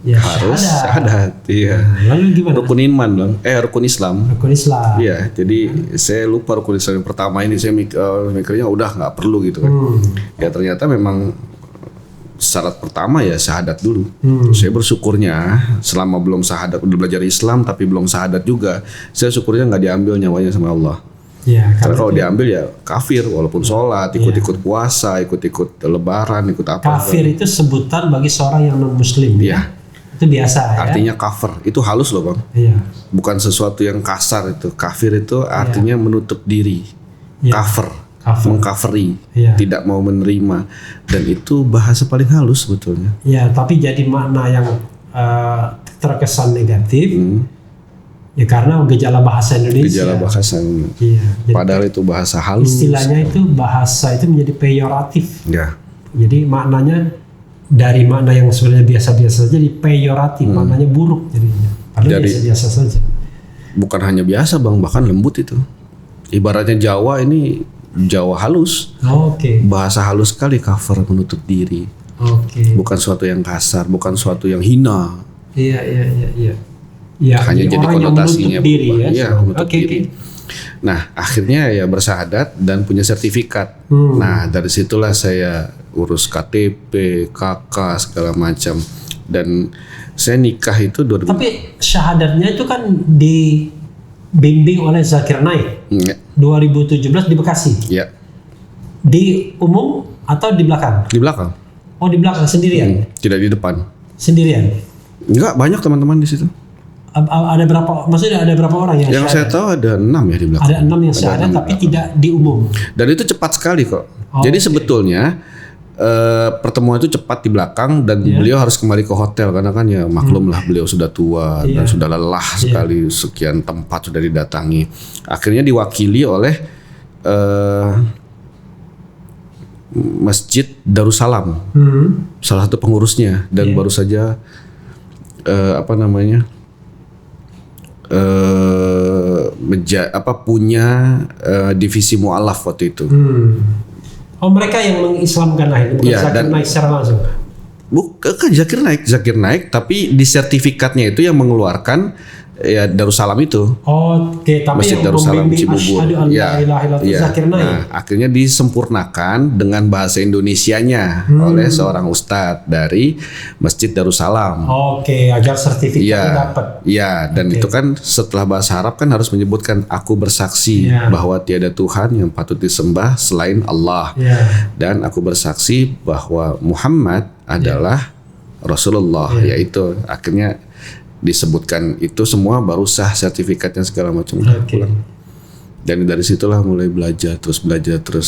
ya harus syahadat. Iya. Lalu gimana? Rukun iman, Bang. Rukun Islam. Rukun Islam. Iya, jadi saya lupa rukun Islam yang pertama ini, saya mikirnya udah nggak perlu gitu kan. Ya ternyata memang syarat pertama ya syahadat dulu. Saya bersyukurnya selama belum syahadat, udah belajar Islam tapi belum syahadat juga, saya syukurnya nggak diambil nyawanya sama Allah. Ya, karena kalau diambil ya kafir, walaupun sholat, ikut-ikut puasa, ikut-ikut lebaran, ikut apa. Kafir itu sebutan bagi seorang yang non muslim. Iya. Itu biasa. Artinya kafir itu halus loh, Bang. Iya. Bukan sesuatu yang kasar itu. Kafir itu artinya menutup diri. Kafir. Mengkafiri, tidak mau menerima, dan itu bahasa paling halus sebetulnya. Ya, tapi jadi makna yang terkesan negatif, ya karena gejala bahasa Indonesia. Gejala bahasa. Iya. Padahal itu bahasa halus. Istilahnya itu bahasa itu menjadi peyoratif. Ya. Jadi maknanya dari makna yang sebenarnya biasa-biasa saja jadi peyoratif, maknanya buruk jadinya. Padahal biasa-biasa saja. Bukan hanya biasa, Bang, bahkan lembut itu. Ibaratnya Jawa ini Jawa halus. Bahasa halus sekali cover menutup diri. Bukan suatu yang kasar, bukan suatu yang hina. Iya. Hanya jadi konotasinya diri ya. Menutup diri. Nah, akhirnya ya bersahadat dan punya sertifikat. Nah, dari situlah saya urus KTP, KK segala macam. Dan saya nikah itu 2000. Tapi syahadatnya itu kan dibimbing oleh Zakir Naik. 2017 di Bekasi. Iya. Di umum atau di belakang? Di belakang. Oh, di belakang sendirian? Tidak di depan. Sendirian? Enggak, banyak teman-teman di situ. Ada berapa? Maksudnya ada berapa orang yang syahadat? Saya tahu ada 6 ya di belakang. Ada 6 yang syahadat tapi tidak di umum. Dan itu cepat sekali kok. Jadi sebetulnya pertemuan itu cepat di belakang dan beliau harus kembali ke hotel karena kan ya maklum lah beliau sudah tua dan sudah lelah sekali, sekian tempat sudah didatangi. Akhirnya diwakili oleh Masjid Darussalam, salah satu pengurusnya dan baru saja punya divisi mu'alaf waktu itu. Oh, mereka yang mengislamkan Naik, bukan Zakir Naik secara langsung? Bukan Zakir Naik, tapi di sertifikatnya itu yang mengeluarkan ya Darussalam itu. Tapi Masjid yang Darussalam membimbing Cibubur. Zakir Naik. Nah, akhirnya disempurnakan dengan bahasa Indonesianya oleh seorang ustadz dari Masjid Darussalam. Agar sertifikatnya dapat. Iya, dan itu kan setelah bahasa Arab kan harus menyebutkan aku bersaksi bahwa tiada Tuhan yang patut disembah selain Allah. Dan aku bersaksi bahwa Muhammad adalah Rasulullah, yaitu akhirnya disebutkan itu semua baru sah sertifikatnya segala macam. Dan dari situlah mulai belajar terus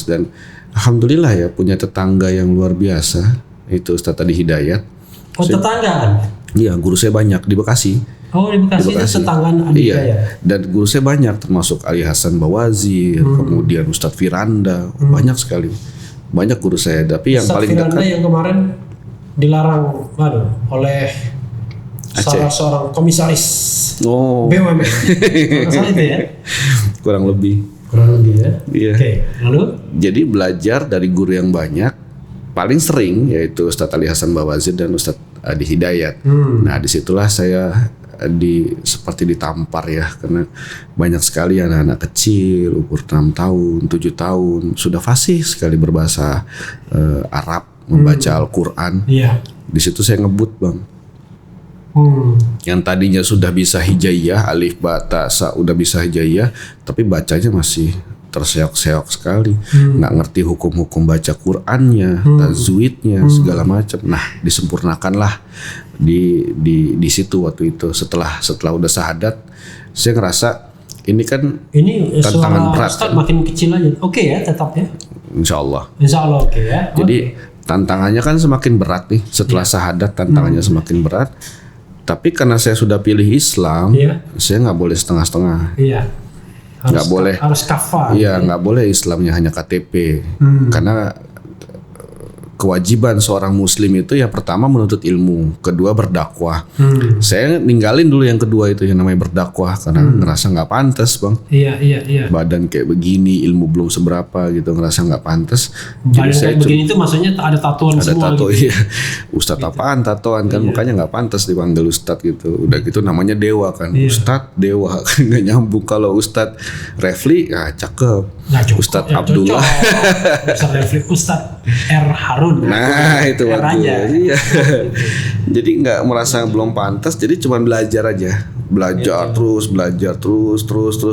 dan alhamdulillah ya punya tetangga yang luar biasa, itu Ustadz Adi Hidayat. Tetanggaan? Iya, guru saya banyak di Bekasi. Di Bekasi. Itu tetanggaan Adi Hidayat. Dan guru saya banyak termasuk Ali Hasan Bawazir, kemudian Ustadz Firanda, banyak sekali. Banyak guru saya, tapi yang paling Firanda dekat yang kemarin dilarang oleh salah seorang komisaris BUMN. Salah itu ya? Kurang lebih ya. Iya. Lalu? Jadi belajar dari guru yang banyak, paling sering yaitu Ustadz Ali Hasan Bawazir dan Ustadz Adi Hidayat. Nah, disitulah saya seperti ditampar ya, karena banyak sekali anak-anak kecil umur 6 tahun, 7 tahun sudah fasih sekali berbahasa Arab, membaca Al-Quran. Di situ saya ngebut, Bang. Yang tadinya sudah bisa hijaiyah, alif ba ta sa udah bisa hijaiyah, tapi bacanya masih terseok-seok sekali, nggak ngerti hukum-hukum baca Qur'annya, tajwidnya segala macam. Nah, disempurnakanlah di situ waktu itu. Setelah udah syahadat, saya ngerasa ini tantangan berat. Ustaz makin kecil aja. Ya, tetap ya. Insya Allah ya. Jadi tantangannya kan semakin berat nih setelah syahadat, tantangannya semakin berat. Tapi karena saya sudah pilih Islam, saya nggak boleh setengah-setengah. Nggak boleh. Harus kafah. Iya, nggak boleh Islamnya hanya KTP. Karena kewajiban seorang Muslim itu ya pertama menuntut ilmu, kedua berdakwah. Saya ninggalin dulu yang kedua itu yang namanya berdakwah karena ngerasa nggak pantas, Bang. Iya. Badan kayak begini, ilmu belum seberapa gitu, ngerasa nggak pantas. Badan kayak begini itu maksudnya ada tatoan semua. Ada tato, gitu. Iya. Ustadz apaan tatoan kan, makanya nggak pantas dipanggil Ustadz gitu. Udah gitu namanya dewa kan, Ustadz dewa kan nggak nyambung. Kalau Ustadz Refli, ya cakep. Ustadz Abdullah. Ustadz Refli, Ustadz R. Harun. Nah, itu bagus. Iya. Jadi nggak merasa belum pantas, jadi cuma belajar aja. Terus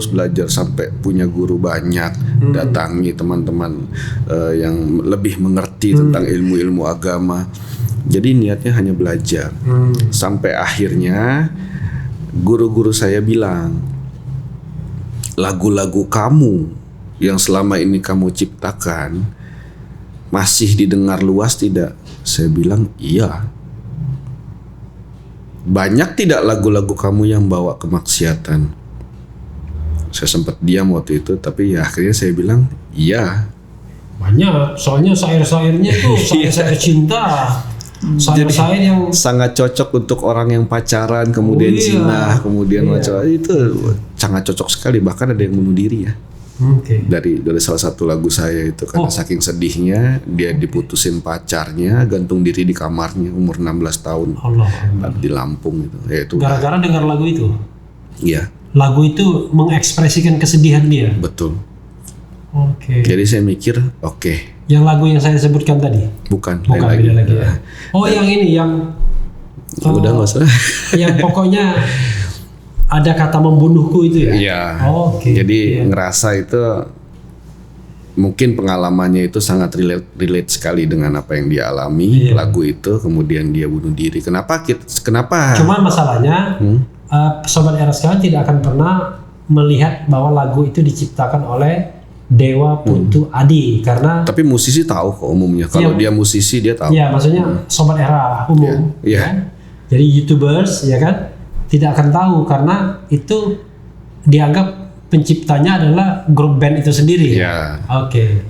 belajar sampai punya guru banyak, datangi teman-teman yang lebih mengerti tentang ilmu-ilmu agama. Jadi niatnya hanya belajar. Sampai akhirnya guru-guru saya bilang, lagu-lagu kamu yang selama ini kamu ciptakan masih didengar luas tidak? Saya bilang iya. Banyak tidak lagu-lagu kamu yang bawa kemaksiatan? Saya sempat diam waktu itu, tapi ya akhirnya saya bilang iya. Banyak, soalnya syair-syairnya itu syair-syair cinta. Syair-syair yang sangat cocok untuk orang yang pacaran, kemudian zina, kemudian macam itu sangat cocok sekali. Bahkan ada yang bunuh diri ya. Dari salah satu lagu saya itu karena saking sedihnya dia diputusin pacarnya, gantung diri di kamarnya umur 16 tahun. Allah. Di Lampung gitu. Ya, itu gara-gara dengar lagu itu. Iya. Lagu itu mengekspresikan kesedihan dia. Betul. Jadi saya mikir, Yang lagu yang saya sebutkan tadi? Bukan beda lagi ya. Yang ini yang udah nggak usah. Yang pokoknya ada kata membunuhku itu ya? Iya. Jadi ngerasa itu mungkin pengalamannya itu sangat relate sekali dengan apa yang dia alami. Lagu itu kemudian dia bunuh diri. Kenapa? Cuma masalahnya Sobat RSK tidak akan pernah melihat bahwa lagu itu diciptakan oleh Dewa Putu Adi karena. Tapi musisi tahu kok umumnya. Kalau dia musisi dia tahu. Iya, maksudnya Sobat Era umum. Kan? Jadi YouTubers ya kan tidak akan tahu karena itu dianggap penciptanya adalah grup band itu sendiri. Iya.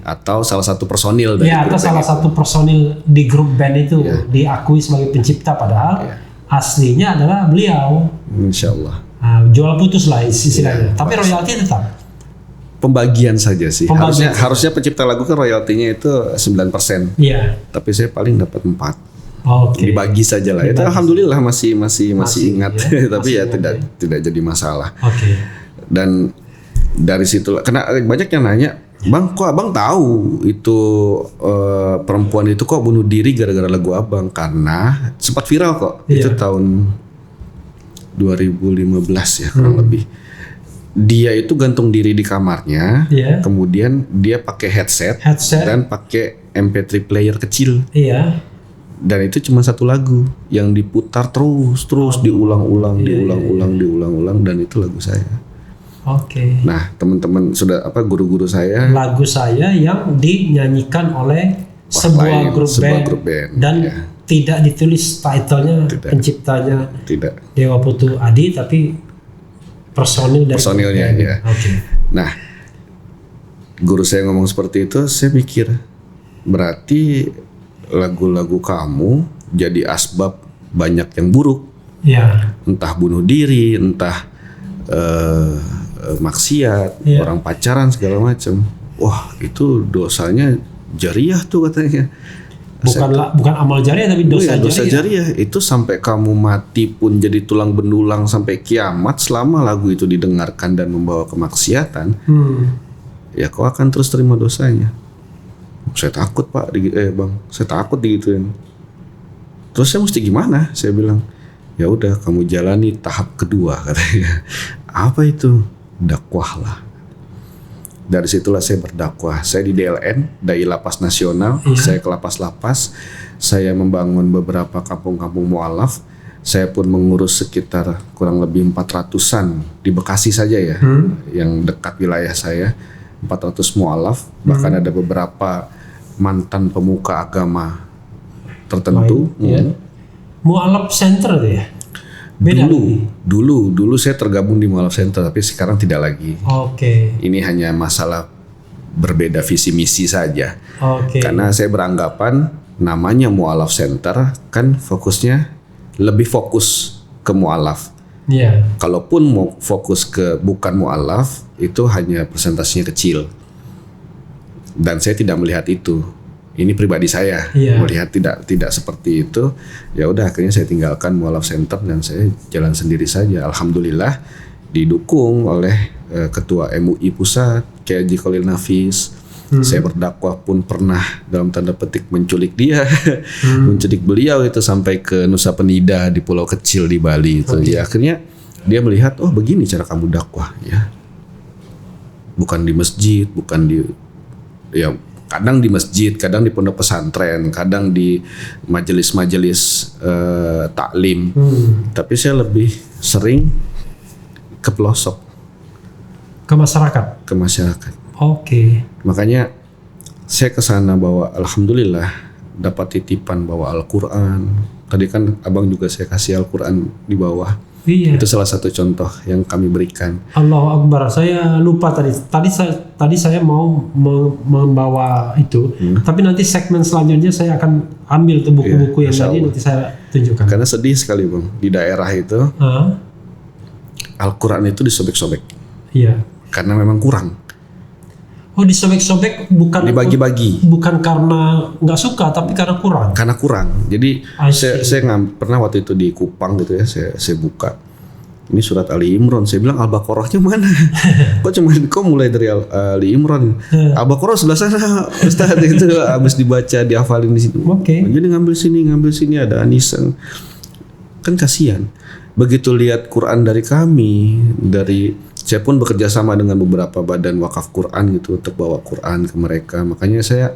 Atau salah satu personil dari atau salah satu personil di grup band itu diakui sebagai pencipta padahal aslinya adalah beliau. Insya Allah. Jual putus lah istilahnya. Tapi royalti tetap. Pembagian saja sih. Harusnya pencipta lagu kan royaltinya itu 9%. Iya. Tapi saya paling dapat 4. Dibagi saja lah. Itu alhamdulillah masih ingat. Tapi tidak jadi masalah. Dan dari situ karena banyak yang nanya, "Bang, kok Abang tahu itu perempuan itu kok bunuh diri gara-gara lagu Abang?" Karena sempat viral kok. Itu tahun 2015 ya kurang lebih. Dia itu gantung diri di kamarnya, kemudian dia pakai headset dan pakai MP3 player kecil. Dan itu cuma satu lagu yang diputar terus diulang-ulang dan itu lagu saya. Nah, teman-teman sudah guru-guru saya. Lagu saya yang dinyanyikan oleh sebuah grup band dan tidak ditulis titlenya penciptanya Dewa Putu Adi tapi personilnya. Nah, guru saya ngomong seperti itu, saya mikir berarti lagu-lagu kamu jadi asbab banyak yang buruk. Entah bunuh diri, entah maksiat, orang pacaran segala macam. Wah, itu dosanya jariah tuh katanya. Bukan amal jariah tapi dosa jariah. Itu sampai kamu mati pun jadi tulang benulang sampai kiamat selama lagu itu didengarkan dan membawa kemaksiatan. Ya kau akan terus terima dosanya. Saya takut Pak, Bang, saya takut digituin. Terus saya mesti gimana? Saya bilang, ya udah kamu jalani tahap kedua katanya. Apa itu? Dakwahlah. Dari situlah saya berdakwah. Saya di DLN, Dai Lapas Nasional. Saya ke lapas-lapas. Saya membangun beberapa kampung-kampung mu'alaf. Saya pun mengurus sekitar kurang lebih 400-an di Bekasi saja ya, yang dekat wilayah saya. 400 mu'alaf. Bahkan ada beberapa mantan pemuka agama tertentu. Mu'alaf Center itu ya? Dulu saya tergabung di Mu'alaf Center, tapi sekarang tidak lagi. Ini hanya masalah berbeda visi misi saja. Karena saya beranggapan namanya Mu'alaf Center kan fokusnya lebih fokus ke mu'alaf. Kalaupun mau fokus ke bukan mu'alaf, itu hanya presentasinya kecil. Dan saya tidak melihat itu. Ini pribadi saya melihat tidak seperti itu. Ya udah akhirnya saya tinggalkan Mu'alaf Center dan saya jalan sendiri saja. Alhamdulillah didukung oleh Ketua MUI Pusat Kiai Haji Khalil Nafis. Saya berdakwah pun pernah dalam tanda petik menculik dia, menculik beliau itu sampai ke Nusa Penida di pulau kecil di Bali itu. Ya akhirnya dia melihat, oh begini cara kamu dakwah ya. Bukan di masjid, bukan di kadang di masjid, kadang di pondok pesantren, kadang di majelis-majelis taklim. Tapi saya lebih sering ke pelosok, ke masyarakat. Makanya saya ke sana bawa, alhamdulillah dapat titipan bawa Al-Qur'an. Tadi kan Abang juga saya kasih Al-Qur'an di bawah. Itu salah satu contoh yang kami berikan. Allahu Akbar. Saya lupa tadi saya mau membawa itu. Tapi nanti segmen selanjutnya saya akan ambil tuh buku-buku yang tadi nanti saya tunjukkan. Karena sedih sekali Bang, di daerah itu Al-Qur'an itu disobek-sobek. Karena memang kurang. Oh, disobek-sobek bukan dibagi-bagi. Bukan karena nggak suka, tapi karena kurang. Karena kurang. Jadi saya pernah waktu itu di Kupang gitu ya, saya buka. Ini surat Ali Imran. Saya bilang Al-Baqarahnya mana? kok mulai dari Ali Imran? Al-Baqarah sebelah sana, Ustaz itu habis dibaca, dihafalin di situ. Oke. Jadi ngambil sini ada Anissa. Kan kasihan. Begitu lihat Quran dari kami, saya pun bekerja sama dengan beberapa badan wakaf Quran gitu untuk bawa Quran ke mereka. Makanya saya.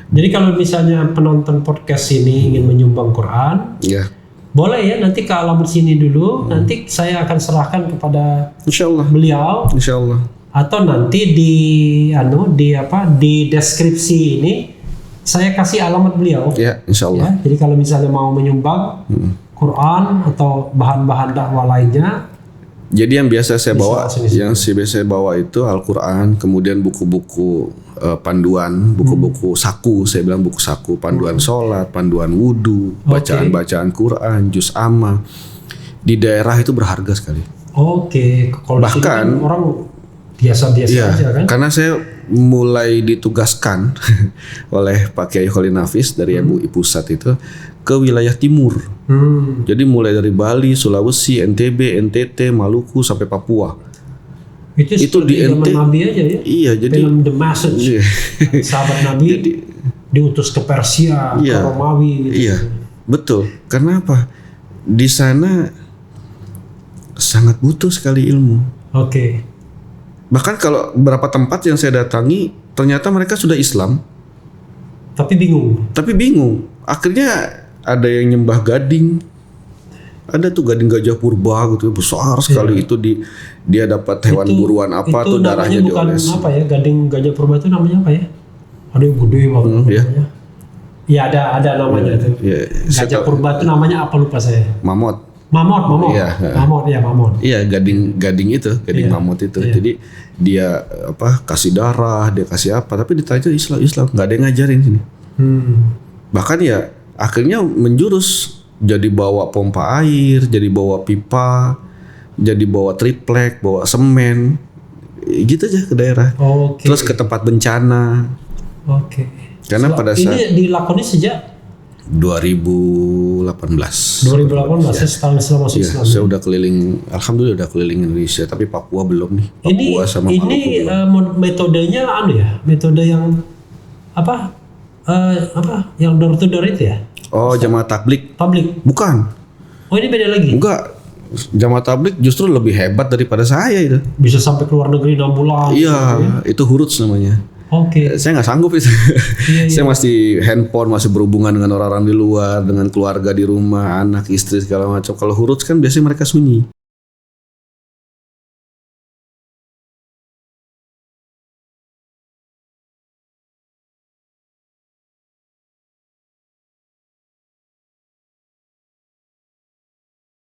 Jadi kalau misalnya penonton podcast ini ingin menyumbang Quran, ya boleh ya, nanti ke alamat sini dulu. Nanti saya akan serahkan kepada Insyaallah beliau. Insyaallah. Atau nanti di deskripsi ini saya kasih alamat beliau. Ya, Insyaallah. Ya, jadi kalau misalnya mau menyumbang Quran atau bahan-bahan dakwah lainnya. Jadi yang biasa saya bawa itu Al-Quran, kemudian buku-buku panduan, buku-buku saku, saya bilang buku saku, panduan sholat, panduan wudhu, bacaan-bacaan Quran, juz amma. Di daerah itu berharga sekali. Oke. Bahkan orang biasa-biasa aja kan? Karena saya mulai ditugaskan oleh Pak Kiai Khalil Nafis dari MUI Pusat itu ke wilayah timur. Jadi mulai dari Bali, Sulawesi, NTB, NTT, Maluku sampai Papua. Itu di NTT. Nabi aja ya. Iya, jadi film The Message. Iya. Sahabat Nabi diutus ke Persia, ke Romawi gitu. Iya, betul. Karena apa? Di sana sangat butuh sekali ilmu. Oke. Bahkan kalau beberapa tempat yang saya datangi, ternyata mereka sudah Islam. Tapi bingung. Akhirnya ada yang nyembah gading. Ada tuh gading gajah purba gitu, besar sekali. Itu dia dapat hewan buruan apa tuh, darahnya dioles. Itu namanya bukan apa ya, gading gajah purba itu namanya apa ya? Ada yang gede banget namanya. Ya ada namanya tuh. Gajah purba itu namanya apa lupa saya. Mamut. Iya, mamut. Iya, gading itu, mamut itu. Iya. Jadi dia kasih darah, dia kasih apa, tapi ditanya Islam, nggak ada yang ngajarin sini. Bahkan ya akhirnya menjurus jadi bawa pompa air, jadi bawa pipa, jadi bawa triplek, bawa semen, gitu aja ke daerah. Terus ke tempat bencana. Karena pada saat ini dilakoni sejak 2018 ya, setahun setelah masuk Islam. Saya udah keliling, alhamdulillah udah keliling Indonesia, tapi Papua belum nih. Papua sama Maluku belum. Metodenya metode yang yang door to door itu ya? Oh, jamaah tablik. Bukan. Oh, ini beda lagi. Enggak. Jamaah tablik justru lebih hebat daripada saya itu. Bisa sampai ke luar negeri 6 bulan. Iya, itu huruts namanya. Saya nggak sanggup itu. Saya masih handphone, masih berhubungan dengan orang-orang di luar, dengan keluarga di rumah, anak, istri segala macam. Kalau huruts kan biasanya mereka sunyi.